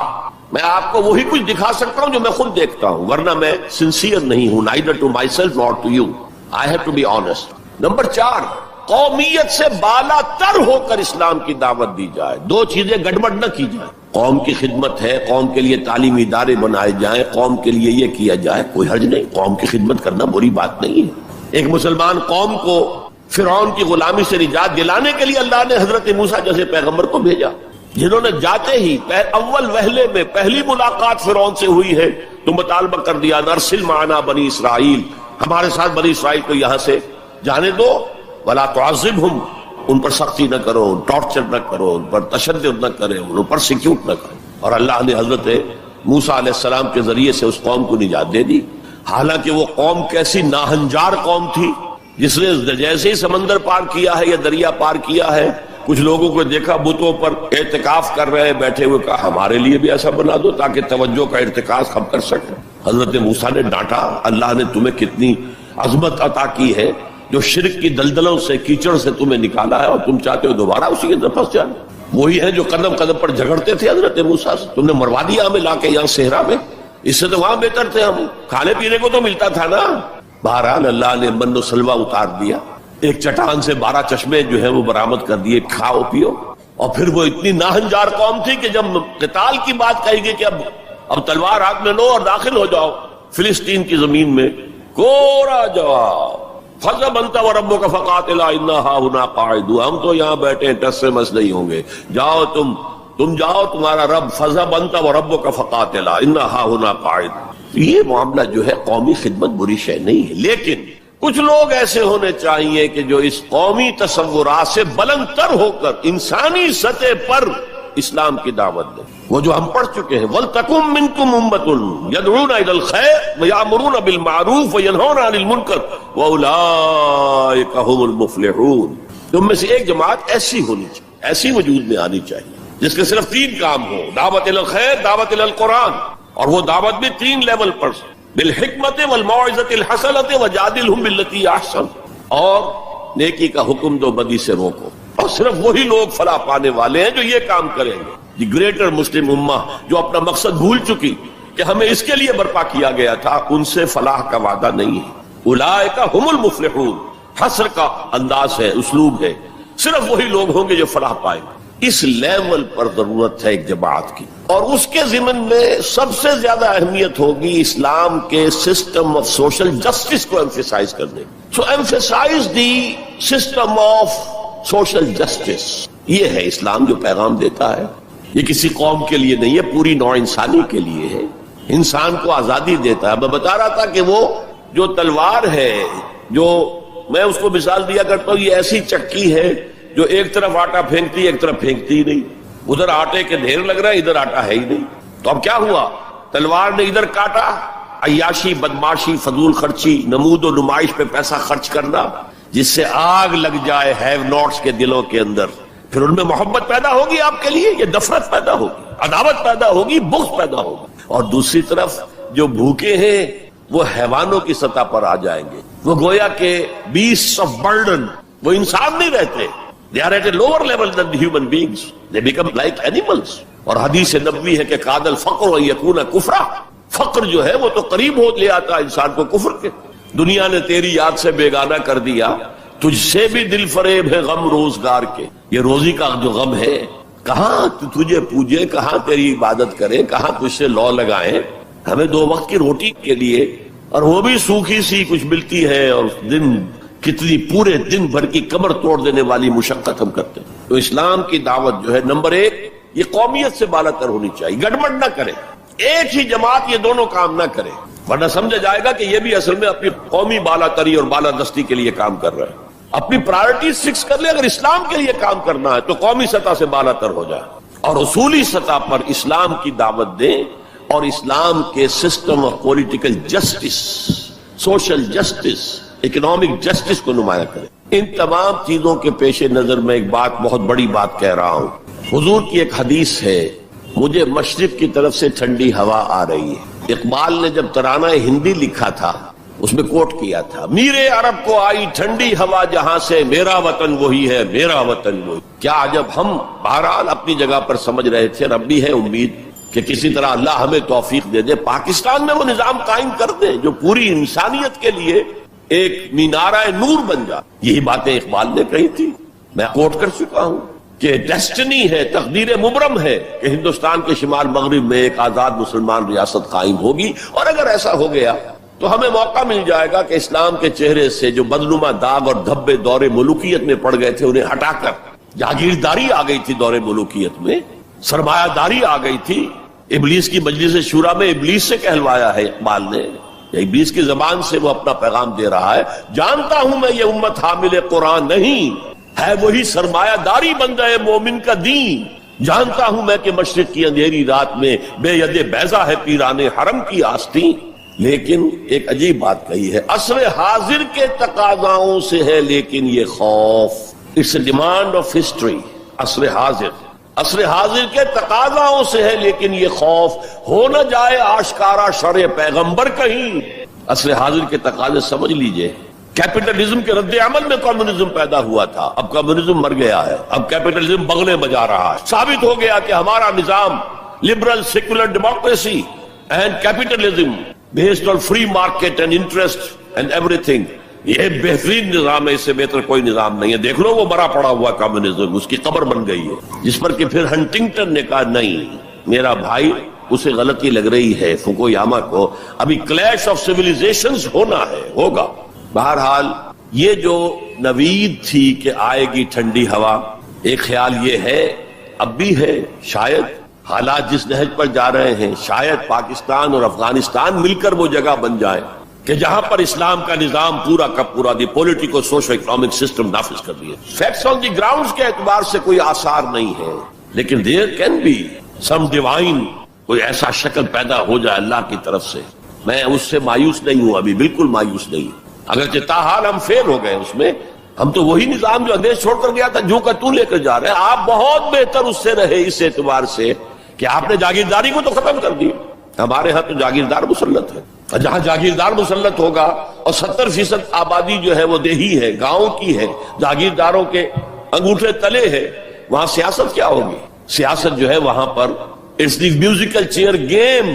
میں آپ کو وہی کچھ دکھا سکتا ہوں جو میں خود دیکھتا ہوں, ورنہ میں سنسیئر نہیں ہوں, neither to myself nor to you. I have to be honest. Number 4, قومیت سے بالا تر ہو کر اسلام کی دعوت دی جائے. 2 چیزیں گڑبڑ نہ کی جائیں. قوم کی خدمت ہے, قوم کے لیے تعلیمی ادارے بنائے جائیں, قوم کے لیے یہ کیا جائے, کوئی حرج نہیں. قوم کی خدمت کرنا بری بات نہیں ہے. ایک مسلمان قوم کو فرعون کی غلامی سے نجات دلانے کے لیے اللہ نے حضرت موسیٰ جیسے پیغمبر کو بھیجا, جنہوں نے جاتے ہی اول وہلے میں پہلی ملاقات فرعون سے ہوئی ہے تو مطالبہ کر دیا, نرسل معنا بنی اسرائیل, ہمارے ساتھ بنی اسرائیل کو یہاں سے جانے دو, ولا تعذبہم, ان پر سختی نہ کرو, ٹارچر نہ کرو, ان پر تشدد نہ کرے, ان پر سیکیوٹ نہ کرو. اور اللہ نے حضرت موسیٰ علیہ السلام کے ذریعے سے اس قوم کو نجات دے دی. حالانکہ وہ قوم کیسی ناہنجار قوم تھی, جس نے جیسے ہی سمندر پار کیا ہے یا دریا پار کیا ہے، کچھ لوگوں کو دیکھا بتوں پر اعتکاف کر رہے ہیں بیٹھے ہوئے، کہا ہمارے لیے بھی ایسا بنا دو تاکہ توجہ کا ارتکاز ہم کر سکیں۔ حضرت موسیٰ نے ڈانٹا، اللہ نے تمہیں کتنی عظمت عطا کی ہے، جو شرک کی دلدلوں سے، کیچڑ سے تمہیں نکالا ہے، اور تم چاہتے ہو دوبارہ اسی کے اندر پھنس جانا۔ وہی ہیں جو قدم قدم پر جھگڑتے تھے حضرت موسیٰ سے، تم نے مروا دیا ہمیں لا کے یہاں صحرا میں، اس سے تو وہاں بہتر تھے، ہم کھانے پینے کو تو ملتا تھا نا۔ بہرحال اللہ نے من و سلوہ اتار دیا، ایک چٹان سے 12 چشمے جو ہیں وہ برآمد کر دیے، کھاؤ پیو۔ اور پھر وہ اتنی ناہنجار قوم تھی کہ جب قتال کی بات کہی گئی کہ اب تلوار ہاتھ میں لو اور داخل ہو جاؤ فلسطین کی زمین میں، کورا جواب، فَذْهَبْ أَنْتَ وَرَبُّكَ فَقَاتِلَا إِنَّا هَاهُنَا قَاعِدُونَ، ہم تو یہاں بیٹھے ٹس سے مس نہیں ہوں گے، جاؤ تم جاؤ، تمہارا رب، فَذْهَبْ أَنْتَ وَرَبُّكَ فَقَاتِلَا إِنَّا هَاهُنَا قَاعِدُونَ۔ یہ معاملہ جو ہے قومی خدمت بری شے نہیں ہے، لیکن کچھ لوگ ایسے ہونے چاہیے کہ جو اس قومی تصورات سے بلند تر ہو کر انسانی سطح پر اسلام کی دعوت دیں، وہ جو ہم پڑھ چکے ہیں، وَلْتَكُن مِّنكُمْ أُمَّةٌ يَدْعُونَ إِلَى الْخَيْرِ وَيَأْمُرُونَ بِالْمَعْرُوفِ وَيَنْهَوْنَ عَنِ الْمُنكَرِ وَأُولَٰئِكَ هُمُ الْمُفْلِحُونَ۔ تم میں سے ایک جماعت ایسی ہونی چاہیے، ایسی وجود میں آنی چاہیے جس کے صرف 3 کام ہو، دعوت الی الخیر، دعوت الی القرآن، اور وہ دعوت بھی 3 لیول پر، بالحکمت والموعظۃ الحسنۃ وجادلھم باللتی احسن، اور نیکی کا حکم دو، بدی سے روکو۔ اور صرف وہی لوگ فلاح پانے والے ہیں جو یہ کام کریں گے۔ دی گریٹر مسلم امہ جو اپنا مقصد بھول چکی کہ ہمیں اس کے لیے برپا کیا گیا تھا، ان سے فلاح کا وعدہ نہیں ہے۔ اولئک ھم المفلحون، حصر کا انداز ہے، اسلوب ہے، صرف وہی لوگ ہوں گے جو فلاح پائیں گے۔ اس لیول پر ضرورت ہے ایک جماعت کی، اور اس کے ضمن میں سب سے زیادہ اہمیت ہوگی اسلام کے سسٹم آف سوشل جسٹس کو ایمفیسائز کرنے کی۔ So emphasize the system of social justice, یہ ہے اسلام جو پیغام دیتا ہے۔ یہ کسی قوم کے لیے نہیں ہے، پوری نوع انسانی کے لیے ہے، انسان کو آزادی دیتا ہے۔ میں بتا رہا تھا کہ وہ جو تلوار ہے، جو میں اس کو مثال دیا کرتا ہوں، یہ ایسی چکی ہے جو ایک طرف آٹا پھینکتی ہے، ایک طرف پھینکتی ہی نہیں، ادھر آٹے کے ڈھیر لگ رہا ہے، ادھر آٹا ہے ہی نہیں۔ تو اب کیا ہوا؟ تلوار نے ادھر کاٹا، عیاشی، بدماشی، فضول خرچی، نمود و نمائش پہ پیسہ خرچ کرنا، جس سے آگ لگ جائے ہیو ناٹس کے دلوں کے اندر، پھر ان میں محبت پیدا ہوگی آپ کے لیے، یہ نفرت پیدا ہوگی، عداوت پیدا ہوگی، بغض پیدا ہوگی۔ اور دوسری طرف جو بھوکے ہیں وہ حیوانوں کی سطح پر آ جائیں گے، وہ گویا کہ beasts of burden، وہ انسان نہیں رہتے، they are at a lower level than the human beings, they become like animals۔ اور حدیث نبوی ہے کہ قاد الفقر ان یکون کفرا، فقر جو ہے وہ تو قریب ہو لے آتا ہے انسان کو کفر کے۔ دنیا نے تیری یاد سے بیگانہ کر دیا، تجھ سے بھی دل فریب ہے غم روزگار کے۔ یہ روزی کا جو غم ہے، کہاں تجھے پوجے، کہاں تیری عبادت کرے، کہاں تجھ سے لو لگائیں، ہمیں 2 وقت کی روٹی کے لیے، اور وہ بھی سوکھی سی کچھ ملتی ہے، اور دن کتنی پورے دن بھر کی کمر توڑ دینے والی مشقت ہم کرتے ہیں۔ تو اسلام کی دعوت جو ہے، نمبر 1 یہ قومیت سے بالا تر ہونی چاہیے، گڑبڑ نہ کرے، ایک ہی جماعت یہ دونوں کام نہ کرے، ورنہ سمجھا جائے گا کہ یہ بھی اصل میں اپنی قومی بالا تری اور بالا دستی کے لیے کام کر رہا ہے۔ اپنی پرائرٹیز فکس کر لے، اگر اسلام کے لیے کام کرنا ہے تو قومی سطح سے بالا تر ہو جائے، اور اصولی سطح پر اسلام کی دعوت دیں، اور اسلام کے system of political justice, social justice, economic justice کو نمایاں کریں۔ ان تمام چیزوں کے پیش نظر میں ایک بات، بہت بڑی بات کہہ رہا ہوں۔ حضور کی ایک حدیث ہے، مجھے مشرق کی طرف سے ٹھنڈی ہوا آ رہی ہے۔ اقبال نے جب ترانہ ہندی لکھا تھا اس میں کوٹ کیا تھا، میرے عرب کو آئی ٹھنڈی ہوا جہاں سے، میرا وطن وہی ہے، میرا وطن وہی۔ کیا جب ہم بہرحال اپنی جگہ پر سمجھ رہے تھے، اور اب بھی ہے امید کہ کسی طرح اللہ ہمیں توفیق دے دے، پاکستان میں وہ نظام قائم کر دے جو پوری انسانیت کے لیے ایک مینارہ نور بن جائے۔ یہی باتیں اقبال نے کہی تھی، میں کوٹ کر چکا ہوں کہ ڈیسٹنی ہے، تقدیر مبرم ہے کہ ہندوستان کے شمال مغرب میں ایک آزاد مسلمان ریاست قائم ہوگی، اور اگر ایسا ہو گیا تو ہمیں موقع مل جائے گا کہ اسلام کے چہرے سے جو بدنما داغ اور دھبے دور ملوکیت میں پڑ گئے تھے انہیں ہٹا کر جاگیرداری آ گئی تھی، دور ملوکیت میں سرمایہ داری آ گئی تھی۔ ابلیس کی مجلس شورا میں ابلیس سے کہلوایا ہے اقبال نے، ابلیس کی زبان سے وہ اپنا پیغام دے رہا ہے، جانتا ہوں میں یہ امت حامل قرآن نہیں ہے، وہی سرمایہ داری بندہ مومن کا دین، جانتا ہوں میں کہ مشرق کی اندھیری رات میں بے ید بیضا ہے پیرانے حرم کی آستین۔ لیکن ایک عجیب بات کہی ہے، عصر حاضر کے تقاضاؤں سے ہے لیکن یہ خوف، it's a demand of history. عصر حاضر کے تقاضاؤں سے ہے لیکن یہ خوف، ہو نہ جائے آشکارا شرع پیغمبر کہیں. عصر حاضر کے تقاضے سمجھ لیجئے. کیپٹلزم کے رد عمل میں کمیونزم پیدا ہوا تھا، اب کمیونزم مر گیا ہے، اب کیپٹلزم بغلیں بجا رہا ہے. ثابت ہو گیا کہ ہمارا نظام liberal secular democracy and capitalism based on free market and interest and every thing, یہ بہترین نظام ہے، اس سے بہتر کوئی نظام نہیں ہے. دیکھ لو وہ مرا پڑا ہوا کمیونزم، اس کی قبر بن گئی ہے. جس پر کہ پھر ہنٹنگٹن نے کہا نہیں میرا بھائی، اسے غلطی لگ رہی ہے فوکویاما کو، ابھی کلیش آف سیویلائزیشنز ہونا ہے، ہوگا. بہرحال یہ جو نوید تھی کہ آئے گی ٹھنڈی ہوا، ایک خیال یہ ہے، اب بھی ہے، شاید حالات جس نہج پر جا رہے ہیں شاید پاکستان اور افغانستان مل کر وہ جگہ بن جائے کہ جہاں پر اسلام کا نظام پورا کا پورا دی پولیٹیکو سوشو اکنامک سسٹم نافذ کر دیا. فیکٹس آن دی گراؤنڈز کے اعتبار سے کوئی آثار نہیں ہے، لیکن there can be some divine, کوئی ایسا شکل پیدا ہو جائے اللہ کی طرف سے. میں اس سے مایوس نہیں ہوں، ابھی بالکل مایوس نہیں. اگرچہ تاحال ہم فیل ہو گئے اس میں، ہم تو وہی نظام جو انگریز چھوڑ کر گیا تھا جو کا تو لے کر جا رہے ہیں. آپ بہت بہتر اس سے رہے اس اعتبار سے کہ آپ نے جاگیرداری کو تو ختم کر دی. ہمارے ہاں تو جاگیردار مسلط ہے، اور جہاں جاگیردار مسلط ہوگا اور 70% آبادی جو ہے وہ دیہی ہے، گاؤں کی ہے، جاگیرداروں کے انگوٹھے تلے ہے، وہاں سیاست کیا ہوگی؟ سیاست جو ہے وہاں پر it's the musical chair game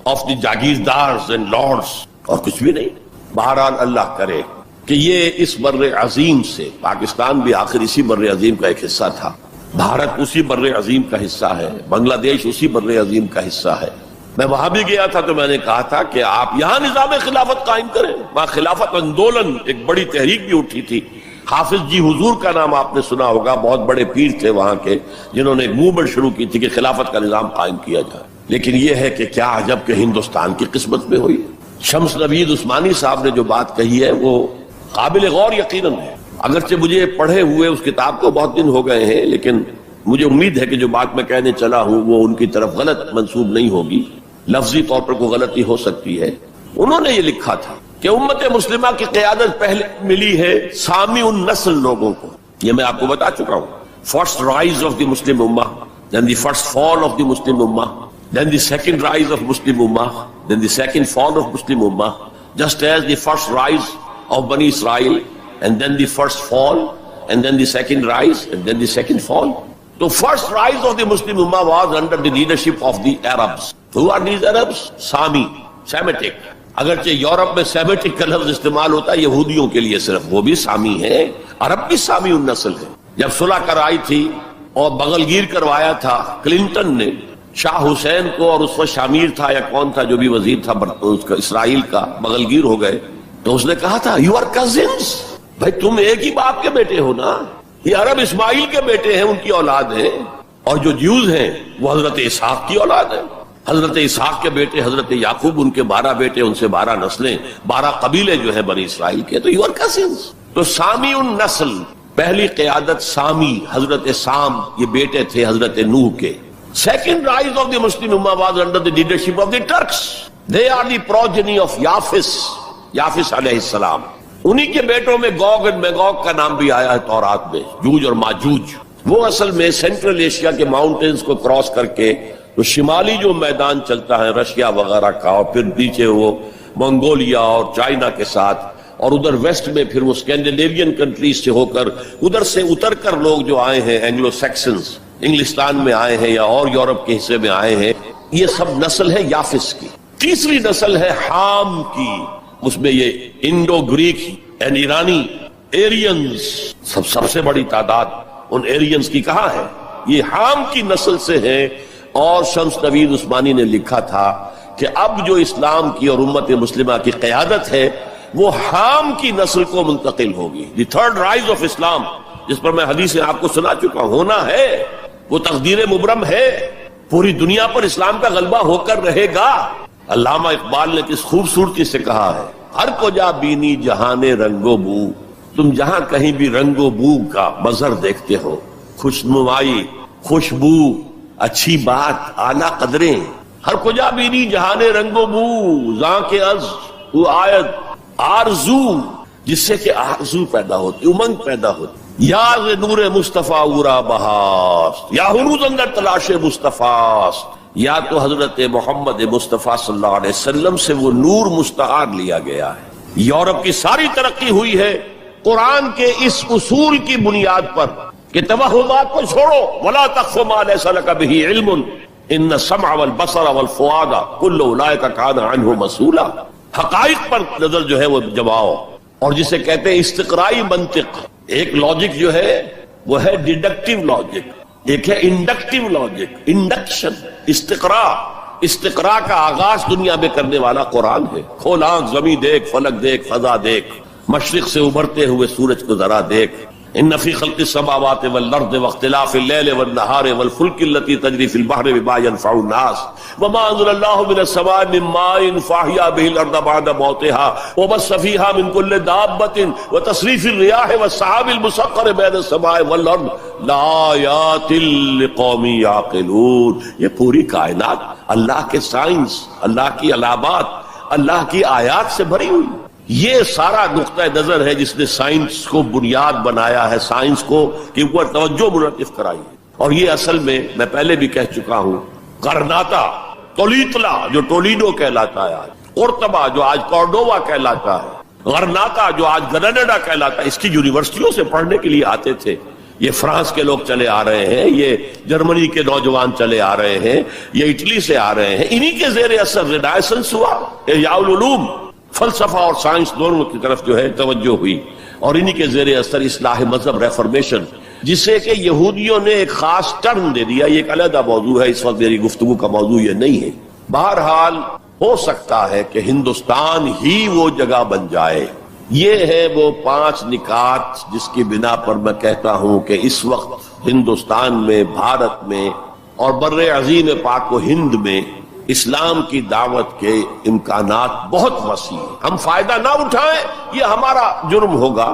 of the jagirdars and lords, اور کچھ بھی نہیں. بہرحال اللہ کرے کہ یہ اس بر عظیم سے، پاکستان بھی آخر اسی بر عظیم کا ایک حصہ تھا، بھارت اسی بر عظیم کا حصہ ہے، بنگلہ دیش اسی بر عظیم کا حصہ ہے. میں وہاں بھی گیا تھا تو میں نے کہا تھا کہ آپ یہاں نظام خلافت قائم کریں. وہاں خلافت اندولن ایک بڑی تحریک بھی اٹھی تھی. حافظ جی حضور کا نام آپ نے سنا ہوگا، بہت بڑے پیر تھے وہاں کے، جنہوں نے ایک موومنٹ شروع کی تھی کہ خلافت کا نظام قائم کیا جائے. لیکن یہ ہے کہ کیا عجب کہ ہندوستان کی قسمت میں ہوئی. شمس نوید عثمانی صاحب نے جو بات کہی ہے وہ قابل غور یقیناً ہے. اگرچہ مجھے پڑھے ہوئے اس کتاب کو بہت دن ہو گئے ہیں، لیکن مجھے امید ہے کہ جو بات میں کہنے چلا ہوں وہ ان کی طرف غلط منسوب نہیں ہوگی، لفظی طور پر کوئی غلطی ہو سکتی ہے. انہوں نے یہ لکھا تھا کہ امت مسلمہ کی قیادت پہلے ملی ہے سامی النسل لوگوں کو. یہ میں آپ کو بتا چکا ہوں. فرسٹ رائز آف دی مسلم امہ، then the first fall of the Muslim ummah, then the second rise of Muslim ummah, then the second fall of Muslim ummah, just as the first rise of Bani Israel, and then the first fall, and then the second rise, and then the second fall. The first rise of the Muslim ummah was under the leadership of the Arabs. Who are these Arabs? Sami, Semitic. اگرچہ Europe میں Semitic کا لفظ استعمال ہوتا ہے یہودیوں کے لیے صرف، وہ بھی سامی ہیں، عرب بھی سامی النسل ہے. جب صلح کرائی تھی اور بغل گیر کروایا تھا کلنٹن نے شاہ حسین کو، اور اس وقت شامیر تھا یا کون تھا جو بھی وزیر تھا اس کا اسرائیل کا، بغل گیر ہو گئے، تو اس نے کہا تھا یو آر کزنس، بھائی تم ایک ہی باپ کے بیٹے ہو نا. یہ عرب اسماعیل کے بیٹے ہیں، ان کی اولاد ہیں، اور جو جیوز ہیں وہ حضرت اسحاق کی اولاد ہیں. حضرت اسحاق کے بیٹے حضرت یعقوب، ان کے 12 بیٹے، ان سے 12 نسلیں، 12 قبیلے جو ہیں بنی اسرائیل کے. تو یو آر کزنس. تو سامی النسل، پہلی قیادت سامی، حضرت سام، یہ بیٹے تھے حضرت نوح کے. Second rise of the Muslim Ummah was under the leadership of the Turks. They are the progeny of Yafis علیہ السلام. انہی کے بیٹوں میں گوگ اور میگوگ کا نام بھی آیا ہے تورات میں، جوج اور ماجوج. وہ اصل میں سینٹرل ایشیا کے ماؤنٹینز کو کراس کر کے تو شمالی جو میدان چلتا ہے رشیا وغیرہ کا، اور پھر نیچے وہ منگولیا اور چائنا کے ساتھ، اور ادھر ویسٹ میں پھر وہ اسکینڈینیوین کنٹریز سے ہو کر ادھر سے اتر کر لوگ جو آئے ہیں اینگلو سیکسنز، انگلستان میں آئے ہیں یا اور یورپ کے حصے میں آئے ہیں، یہ سب نسل ہے یافس کی. تیسری نسل ہے حام کی، اس میں یہ انڈو گریک اینڈ ایرانی ایرینز، سب سے بڑی تعداد ان ایرینز کی کہاں ہے؟ یہ حام کی نسل سے ہے. اور شمس نوید عثمانی نے لکھا تھا کہ اب جو اسلام کی اور امت مسلمہ کی قیادت ہے وہ حام کی نسل کو منتقل ہوگی. دی تھرڈ رائز آف اسلام، جس پر میں حدیثیں آپ کو سنا چکا ہوں، ہونا ہے، وہ تقدیر مبرم ہے، پوری دنیا پر اسلام کا غلبہ ہو کر رہے گا. علامہ اقبال نے کس خوبصورتی سے کہا ہے، ہر کو جا بینی جہان رنگ و بو، تم جہاں کہیں بھی رنگ و بو کا منظر دیکھتے ہو، خوشنمائی، خوشبو، اچھی بات، اعلیٰ قدریں، ہر کجا بینی جہان رنگ و بو زاں کے از وہ آیت آرزو، جس سے کہ آرزو پیدا ہوتی، امنگ پیدا ہوتی، یا نور مصطفیٰ اورا بہاست، یا ہنوز اندر تلاش مصطفیٰ، یا تو حضرت محمد مصطفیٰ صلی اللہ علیہ وسلم سے وہ نور مستعار لیا گیا ہے۔ یورپ کی ساری ترقی ہوئی ہے قرآن کے اس اصول کی بنیاد پر کہ توہمات کو چھوڑو، ولا تقف ما لیس لک بہ علم ان السمع والبصر والفؤاد کل اولئک کان عنہ مسئولا، حقائق پر نظر جو ہے وہ جماؤ، اور جسے کہتے ہیں استقرائی منطق۔ ایک لاجک جو ہے وہ ہے ڈیڈکٹیو لاجک، ایک ہے انڈکٹیو لاجک، انڈکشن، استقراء کا آغاز دنیا میں کرنے والا قرآن ہے۔ کھول آنکھ، زمین دیکھ، فلک دیکھ، فضا دیکھ، مشرق سے ابھرتے ہوئے سورج کو ذرا دیکھ۔ ان فی خلق السماوات والارض واختلاف اللیل والنہار والفلک التي تجری فی البحر بما ينفع الناس وما انزل اللہ من السماء من ماء فاحیا به الارض بعد موتها وبث فیہا من کل دابۃ وتصریف الریاح والسحاب المسخر بین السماء والارض لآیات لقوم یعقلون۔ یہ پوری کائنات اللہ کے سائنس، اللہ کی علامات، اللہ کی آیات سے بھری ہوئی۔ یہ سارا نقطہ نظر ہے جس نے سائنس کو بنیاد بنایا ہے، سائنس کو کہ اوپر توجہ منعطف کرائی ہے۔ اور یہ اصل میں پہلے بھی کہہ چکا ہوں، غرناطہ، تولیتلا جو ٹولینو کہلاتا ہے آج، قرطبہ جو آج کورڈووا کہلاتا ہے، غرناطہ جو آج گرناڈا کہلاتا ہے، اس کی یونیورسٹیوں سے پڑھنے کے لیے آتے تھے۔ یہ فرانس کے لوگ چلے آ رہے ہیں، یہ جرمنی کے نوجوان چلے آ رہے ہیں، یہ اٹلی سے آ رہے ہیں، انہی کے زیر اثر رینیسنس ہوا، احیاء العلوم، فلسفہ اور سائنس دونوں کی طرف جو ہے توجہ ہوئی، اور انہی کے زیر اثر اصلاح مذہب، ریفارمیشن، جسے کہ یہودیوں نے ایک خاص ٹرم دے دیا۔ یہ ایک علیحدہ موضوع ہے، اس وقت میری گفتگو کا موضوع یہ نہیں ہے۔ بہرحال ہو سکتا ہے کہ ہندوستان ہی وہ جگہ بن جائے۔ یہ ہے وہ 5 نکات جس کی بنا پر میں کہتا ہوں کہ اس وقت ہندوستان میں، بھارت میں اور بر عظیم پاک و ہند میں اسلام کی دعوت کے امکانات بہت وسیع ہیں۔ ہم فائدہ نہ اٹھائیں یہ ہمارا جرم ہوگا،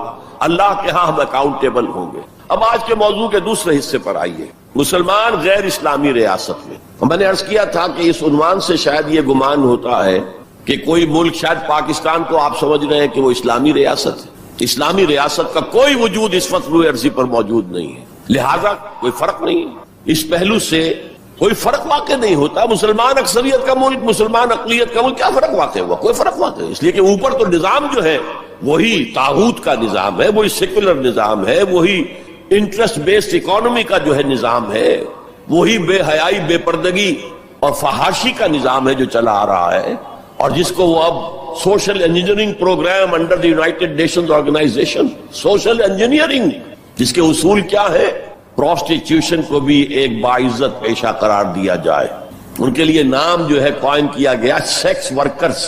اللہ کے ہاں ہم اکاؤنٹیبل ہوں گے۔ اب آج کے موضوع کے دوسرے حصے پر آئیے، مسلمان غیر اسلامی ریاست میں۔ میں نے عرض کیا تھا کہ اس عنوان سے شاید یہ گمان ہوتا ہے کہ کوئی ملک، شاید پاکستان کو آپ سمجھ رہے ہیں کہ وہ اسلامی ریاست ہے۔ اسلامی ریاست کا کوئی وجود اس وقت روئے ارضی پر موجود نہیں ہے، لہذا کوئی فرق نہیں ہے۔ اس پہلو سے کوئی فرق واقع نہیں ہوتا۔ مسلمان اکثریت کا ملک، مسلمان اقلیت کا ملک، کیا فرق واقع ہوا؟ کوئی فرق واقع ہے، اس لیے کہ اوپر تو نظام جو ہے وہی طاغوت کا نظام ہے، وہی سیکولر نظام ہے، وہی انٹرسٹ بیسڈ اکانومی کا جو ہے نظام ہے، وہی بے حیائی، بے پردگی اور فحاشی کا نظام ہے جو چلا آ رہا ہے، اور جس کو وہ اب social engineering programme under the United Nations organisation, social engineering, جس کے اصول کیا ہے؟ پروسٹیٹیوشن کو بھی ایک باعزت پیشہ قرار دیا جائے۔ ان کے لیے نام جو ہے کوائن کیا گیا سیکس ورکرز۔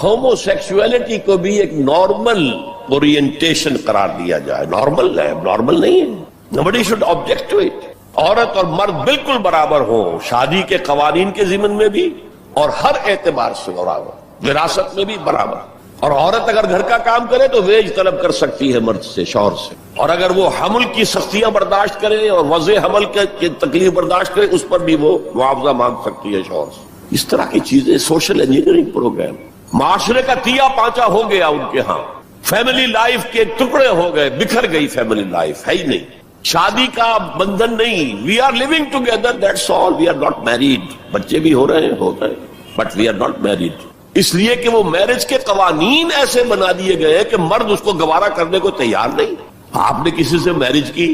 ہومو سیکسولیٹی کو بھی ایک نارمل اورینٹیشن قرار دیا جائے۔ نارمل ہے، نارمل نہیں ہے۔ nobody should object to it۔ عورت اور مرد بالکل برابر ہوں، شادی کے قوانین کے ضمن میں بھی اور ہر اعتبار سے برابر، وراثت میں بھی برابر۔ اور عورت اگر گھر کا کام کرے تو ویج طلب کر سکتی ہے مرد سے، شوہر سے، اور اگر وہ حمل کی سختیاں برداشت کرے اور وضع حمل کی تکلیف برداشت کرے اس پر بھی وہ معاوضہ مانگ سکتی ہے شوہر سے۔ اس طرح کی چیزیں، سوشل انجینئرنگ پروگرام، معاشرے کا تیا پانچا ہو گیا ان کے ہاں، فیملی لائف کے ٹکڑے ہو گئے، بکھر گئی فیملی لائف، ہے ہی نہیں، شادی کا بندھن نہیں۔ We are living together, that's all, we are not married. بچے بھی ہو رہے ہیں but we are not married, اس لیے کہ وہ میرج کے قوانین ایسے بنا دیے گئے کہ مرد اس کو گوارا کرنے کو تیار نہیں۔ آپ نے کسی سے میرج کی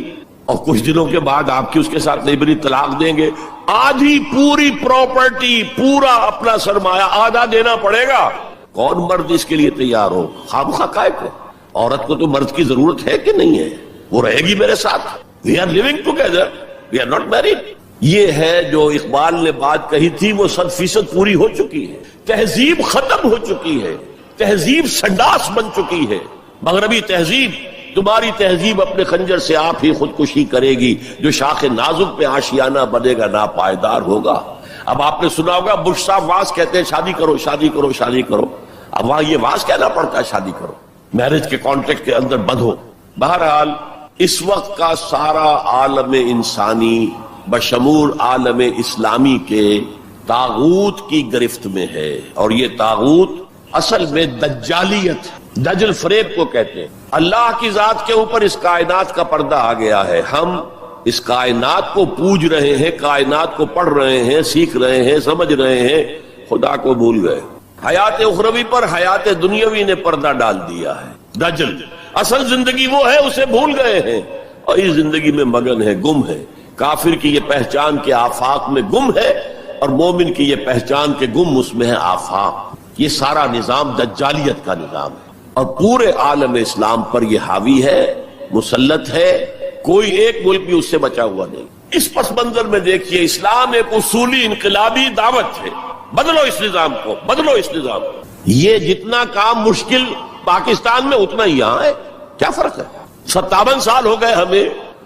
اور کچھ دنوں کے بعد آپ کی اس کے ساتھ نہیں بنی، طلاق دیں گے، آدھی پوری پراپرٹی، پورا اپنا سرمایہ آدھا دینا پڑے گا۔ کون مرد اس کے لیے تیار ہو؟ خامخواہ کائے کو؟ عورت کو تو مرد کی ضرورت ہے کہ نہیں ہے؟ وہ رہے گی میرے ساتھ۔ We are living together, we are not married. یہ ہے جو اقبال نے بات کہی تھی، وہ 100% پوری ہو چکی ہے۔ تہذیب ختم ہو چکی ہے، تہذیب سنڈاس بن چکی ہے۔ مغربی تہذیب، تمہاری تہذیب اپنے خنجر سے آپ ہی خودکشی کرے گی، جو شاخ نازک پہ آشیانہ بنے گا ناپائیدار ہوگا۔ اب آپ نے سنا ہوگا بش صاحب واز کہتے ہیں شادی کرو، شادی کرو، شادی کرو۔ اب وہاں یہ واز کہنا پڑتا ہے شادی کرو، میرج کے کانٹیکٹ کے اندر بندھو۔ بہرحال اس وقت کا سارا عالم انسانی بشمول عالم اسلامی کے طاغوت کی گرفت میں ہے، اور یہ طاغوت اصل میں دجالیت، دجل فریب کو کہتے ہیں۔ اللہ کی ذات کے اوپر اس کائنات کا پردہ آ گیا ہے، ہم اس کائنات کو پوج رہے ہیں، کائنات کو پڑھ رہے ہیں، سیکھ رہے ہیں، سمجھ رہے ہیں، خدا کو بھول گئے۔ حیات اخروی پر حیات دنیاوی نے پردہ ڈال دیا ہے، دجل۔ اصل زندگی وہ ہے، اسے بھول گئے ہیں اور اس زندگی میں مگن ہے، گم ہے۔ کافر کی یہ پہچان کے آفاق میں گم ہے، اور مومن کی یہ پہچان کے گم اس میں ہے آفاق۔ یہ سارا نظام دجالیت کا نظام ہے، اور پورے عالم اسلام پر یہ حاوی ہے، مسلط ہے، کوئی ایک ملک بھی اس سے بچا ہوا نہیں۔ اس پس منظر میں دیکھیے، اسلام ایک اصولی انقلابی دعوت ہے، بدلو اس نظام کو، بدلو اس نظام کو۔ یہ جتنا کام مشکل پاکستان میں اتنا ہی یہاں ہے، کیا فرق ہے؟ 57 سال ہو گئے ہمیں،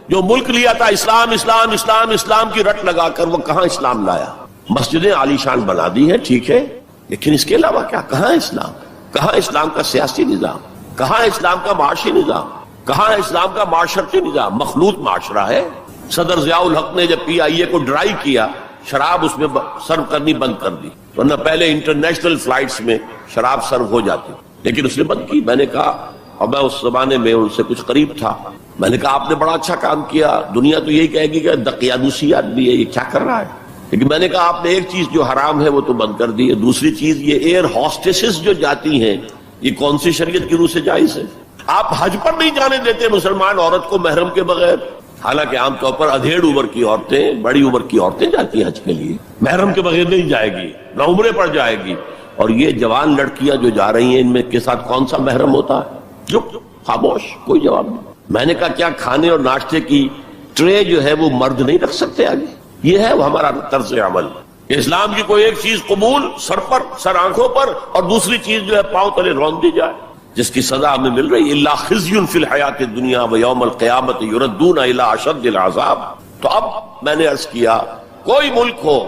جو ملک لیا تھا اسلام اسلام اسلام اسلام کی رٹ لگا کر، وہ کہاں اسلام لایا؟ مسجدیں عالی شان بنا دی ہیں، ٹھیک ہے، لیکن اس کے علاوہ کیا؟ کہاں اسلام؟ کہاں اسلام کا سیاسی نظام؟ کہاں اسلام کا معاشی نظام؟ کہاں اسلام کا معاشرتی نظام؟ مخلوط معاشرہ ہے۔ صدر ضیاء الحق نے جب PIA کو ڈرائی کیا، شراب اس میں سرو کرنی بند کر دی، ورنہ پہلے انٹرنیشنل فلائٹس میں شراب سرو ہو جاتی، لیکن اس نے بند کی۔ میں نے کہا، اور میں اس زمانے میں ان سے کچھ قریب تھا، میں نے کہا آپ نے بڑا اچھا کام کیا، دنیا تو یہی کہے گی کہ دقیانوسی آدمی ہے، یہ کیا کر رہا ہے؟ لیکن میں نے کہا آپ نے ایک چیز جو حرام ہے وہ تو بند کر دی ہے، دوسری چیز یہ ایئر ہاسٹسز جو جاتی ہیں، یہ کون سی شریعت کی روح سے جائز ہے؟ آپ حج پر نہیں جانے دیتے مسلمان عورت کو محرم کے بغیر، حالانکہ عام طور پر ادھیڑ عمر کی عورتیں، بڑی عمر کی عورتیں جاتی ہیں حج کے لیے، محرم کے بغیر نہیں جائے گی، نہ عمرے پر جائے گی۔ اور یہ جوان لڑکیاں جو جا رہی ہیں، ان میں کے ساتھ کون سا محرم ہوتا ہے؟ چپ، خاموش، کوئی جواب نہیں۔ میں نے کہا کیا کھانے اور ناشتے کی ٹرے جو ہے وہ مرد نہیں رکھ سکتے آگے؟ یہ ہے وہ ہمارا طرز عمل۔ اسلام کی کوئی ایک چیز قبول، سر پر، سر آنکھوں پر، اور دوسری چیز جو ہے پاؤں تلے رون دی جائے، جس کی سزا ہمیں مل رہی ہے، الا خزی فی الحیات الدنیا ویوم القیامت یردون الی اشد العذاب۔ تو اب میں نے عرض کیا، کوئی ملک ہو،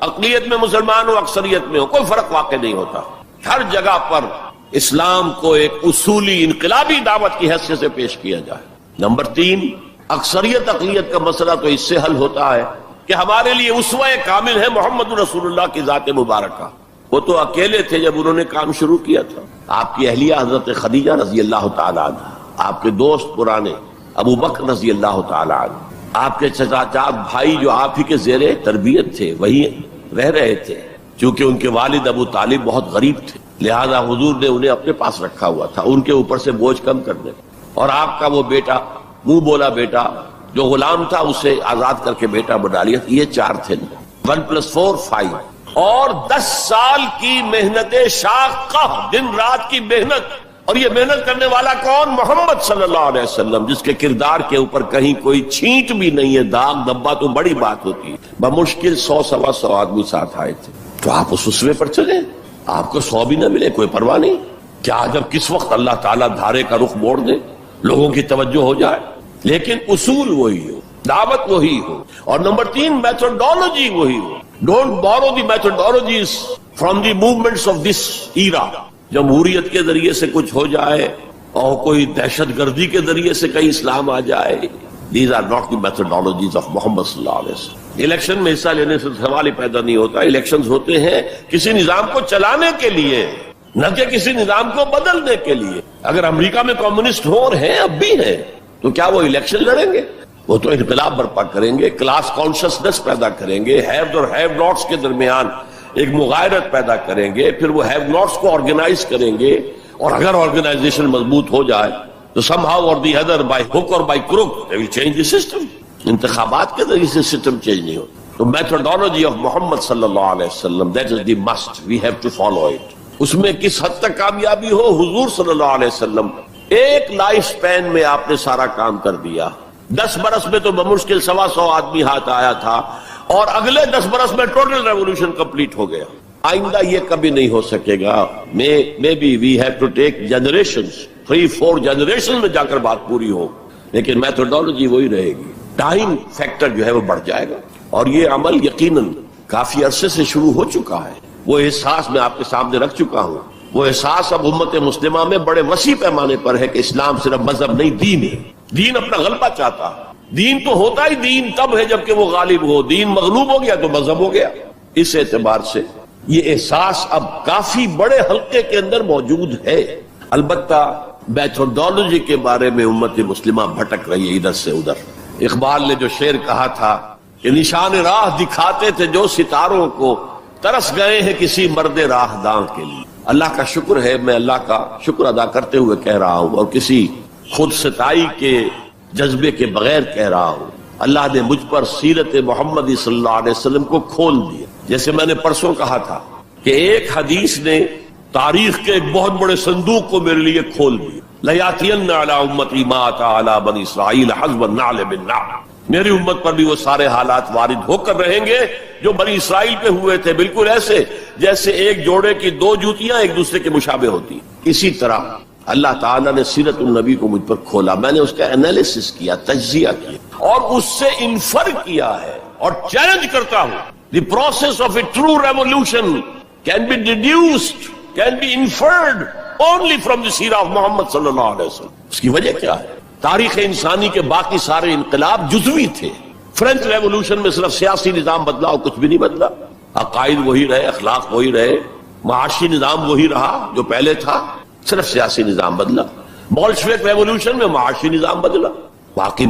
اقلیت میں مسلمان ہو، اکثریت میں ہو، کوئی فرق واقع نہیں ہوتا، ہر جگہ پر اسلام کو ایک اصولی انقلابی دعوت کی حیثیت سے پیش کیا جائے۔ نمبر 3، اکثریت اقلیت کا مسئلہ تو اس سے حل ہوتا ہے کہ ہمارے لیے اسوہ کامل ہے محمد رسول اللہ کی ذات مبارکہ۔ وہ تو اکیلے تھے جب انہوں نے کام شروع کیا تھا۔ آپ کی اہلیہ حضرت خدیجہ رضی اللہ تعالی عنہ، آپ کے دوست پرانے ابو بکر رضی اللہ تعالی عنہ، آپ کے چچا بھائی جو آپ ہی کے زیر تربیت تھے وہی رہ رہے تھے، چونکہ ان کے والد ابو طالب بہت غریب تھے، لہذا حضور نے انہیں اپنے پاس رکھا ہوا تھا، ان کے اوپر سے بوجھ کم کرنے۔ اور آپ کا وہ بیٹا، منہ بولا بیٹا جو غلام تھا، اسے آزاد کر کے بیٹا بنا لیا۔ یہ 4 تھے، 1+4 5، اور 10 سال کی محنت شاقہ، دن رات کی محنت۔ اور یہ محنت کرنے والا کون؟ محمد صلی اللہ علیہ وسلم، جس کے کردار کے اوپر کہیں کوئی چھینٹ بھی نہیں ہے، داغ دھبا تو بڑی بات ہوتی ہے۔ بمشکل 100-125 آدمی ساتھ آئے تھے، تو آپ اس اسوے پر چلے، آپ کو 100 بھی نہ ملے کوئی پرواہ نہیں۔ کیا جب کس وقت اللہ تعالیٰ دھارے کا رخ موڑ دے، لوگوں کی توجہ ہو جائے، لیکن اصول وہی ہو، دعوت وہی ہو، اور نمبر 3 میتھڈالوجی وہی ہو۔ Don't borrow the methodologies from the movements of this era. جمہوریت کے ذریعے سے کچھ ہو جائے اور کوئی دہشت گردی کے ذریعے سے کہیں اسلام آ جائے، these are not the methodologies of Muhammad صلی اللہ علیہ وسلم۔ الیکشن میں حصہ لینے سے سوال ہی پیدا نہیں ہوتا۔ الیکشنز ہوتے ہیں کسی نظام کو چلانے کے لیے، نہ کہ کسی نظام کو بدلنے کے لیے۔ اگر امریکہ میں کمیونسٹ ہو اور ہیں، اب بھی ہیں، تو کیا وہ الیکشن لڑیں گے؟ وہ تو انقلاب برپا کریں گے، کلاس کانشسنس پیدا کریں گے، ہیوز اور ہیو ناٹس کے درمیان ایک مغایرت پیدا کریں گے، پھر وہ ہیو ناٹس کو آرگنائز کریں گے، اور اگر آرگنائزیشن مضبوط ہو جائے تو سم ہاؤ اور دی ادر، بائی ہک اور by crook, they will change the system. انتخابات کے ذریعے سے سسٹم چینج نہیں ہوتا۔ تو میتھڈالوجی آف محمد صلی اللہ علیہ وسلم، that is the must, we have to follow it. اس میں کس حد تک کامیابی ہو، حضور صلی اللہ علیہ وسلم ایک لائف سپین میں آپ نے سارا کام کر دیا۔ 10 برس میں تو بمشکل 125 آدمی ہاتھ آیا تھا، اور اگلے 10 برس میں ٹوٹل ریولوشن کمپلیٹ ہو گیا۔ آئندہ یہ کبھی نہیں ہو سکے گا۔ May be we have to take generations, 3-4 generation میں جا کر بات پوری ہو، لیکن میتھڈالوجی وہی رہے گی۔ ٹائم فیکٹر جو ہے وہ بڑھ جائے گا، اور یہ عمل یقیناً کافی عرصے سے شروع ہو چکا ہے۔ وہ احساس میں آپ کے سامنے رکھ چکا ہوں۔ وہ احساس اب امت مسلمہ میں بڑے وسیع پیمانے پر ہے کہ اسلام صرف مذہب نہیں، دین ہے۔ دین اپنا غلبہ چاہتا ہے۔ دین تو ہوتا ہی دین تب ہے جب کہ وہ غالب ہو۔ دین مغلوب ہو گیا تو مذہب ہو گیا۔ اس اعتبار سے یہ احساس اب کافی بڑے حلقے کے اندر موجود ہے. البتہ میتھوڈالوجی کے بارے میں امت مسلمہ بھٹک رہی ہے ادھر سے ادھر. اقبال نے جو شعر کہا تھا کہ نشان راہ دکھاتے تھے جو ستاروں کو، ترس گئے ہیں کسی مرد راہ داں کے لیے. اللہ کا شکر ہے، میں اللہ کا شکر ادا کرتے ہوئے کہہ رہا ہوں اور کسی خود ستائی کے جذبے کے بغیر کہہ رہا ہوں، اللہ نے مجھ پر سیرت محمدی صلی اللہ علیہ وسلم کو کھول دیا. جیسے میں نے پرسوں کہا تھا کہ ایک حدیث نے تاریخ کے ایک بہت بڑے صندوق کو میرے لیے کھول دیا. لَيَأْتِيَنَّ عَلَىٰ أُمَّتِي مَا أَتَىٰ عَلَىٰ بَنِي إِسْرَائِيلَ حَسْبَ النَّعْلِ بِالنَّعْلِ. میری امت پر بھی وہ سارے حالات وارد ہو کر رہیں گے جو بنی اسرائیل پہ ہوئے تھے، بالکل ایسے جیسے ایک جوڑے کی دو جوتیاں ایک دوسرے کے مشابہ ہوتی. اسی طرح اللہ تعالیٰ نے سیرت النبی کو مجھ پر کھولا، میں نے اس کا انالیسس کیا، تجزیہ کیا اور اس سے انفر کیا ہے اور چیلنج کرتا ہوں. The process of a true revolution can be deduced, can be inferred only from the seerah of Muhammad صلی اللہ علیہ وسلم. اس کی وجہ کیا ہے؟ تاریخ انسانی کے باقی سارے انقلاب جزوی تھے. فرینچ ریولوشن میں صرف سیاسی نظام بدلا اور کچھ بھی نہیں بدلا. عقائد وہی رہے، اخلاق وہی رہے، معاشی نظام وہی رہا جو پہلے تھا، صرف سیاسی نظام بدلا. بولشوک ریولوشن میں معاشی نظام بدلا، باقی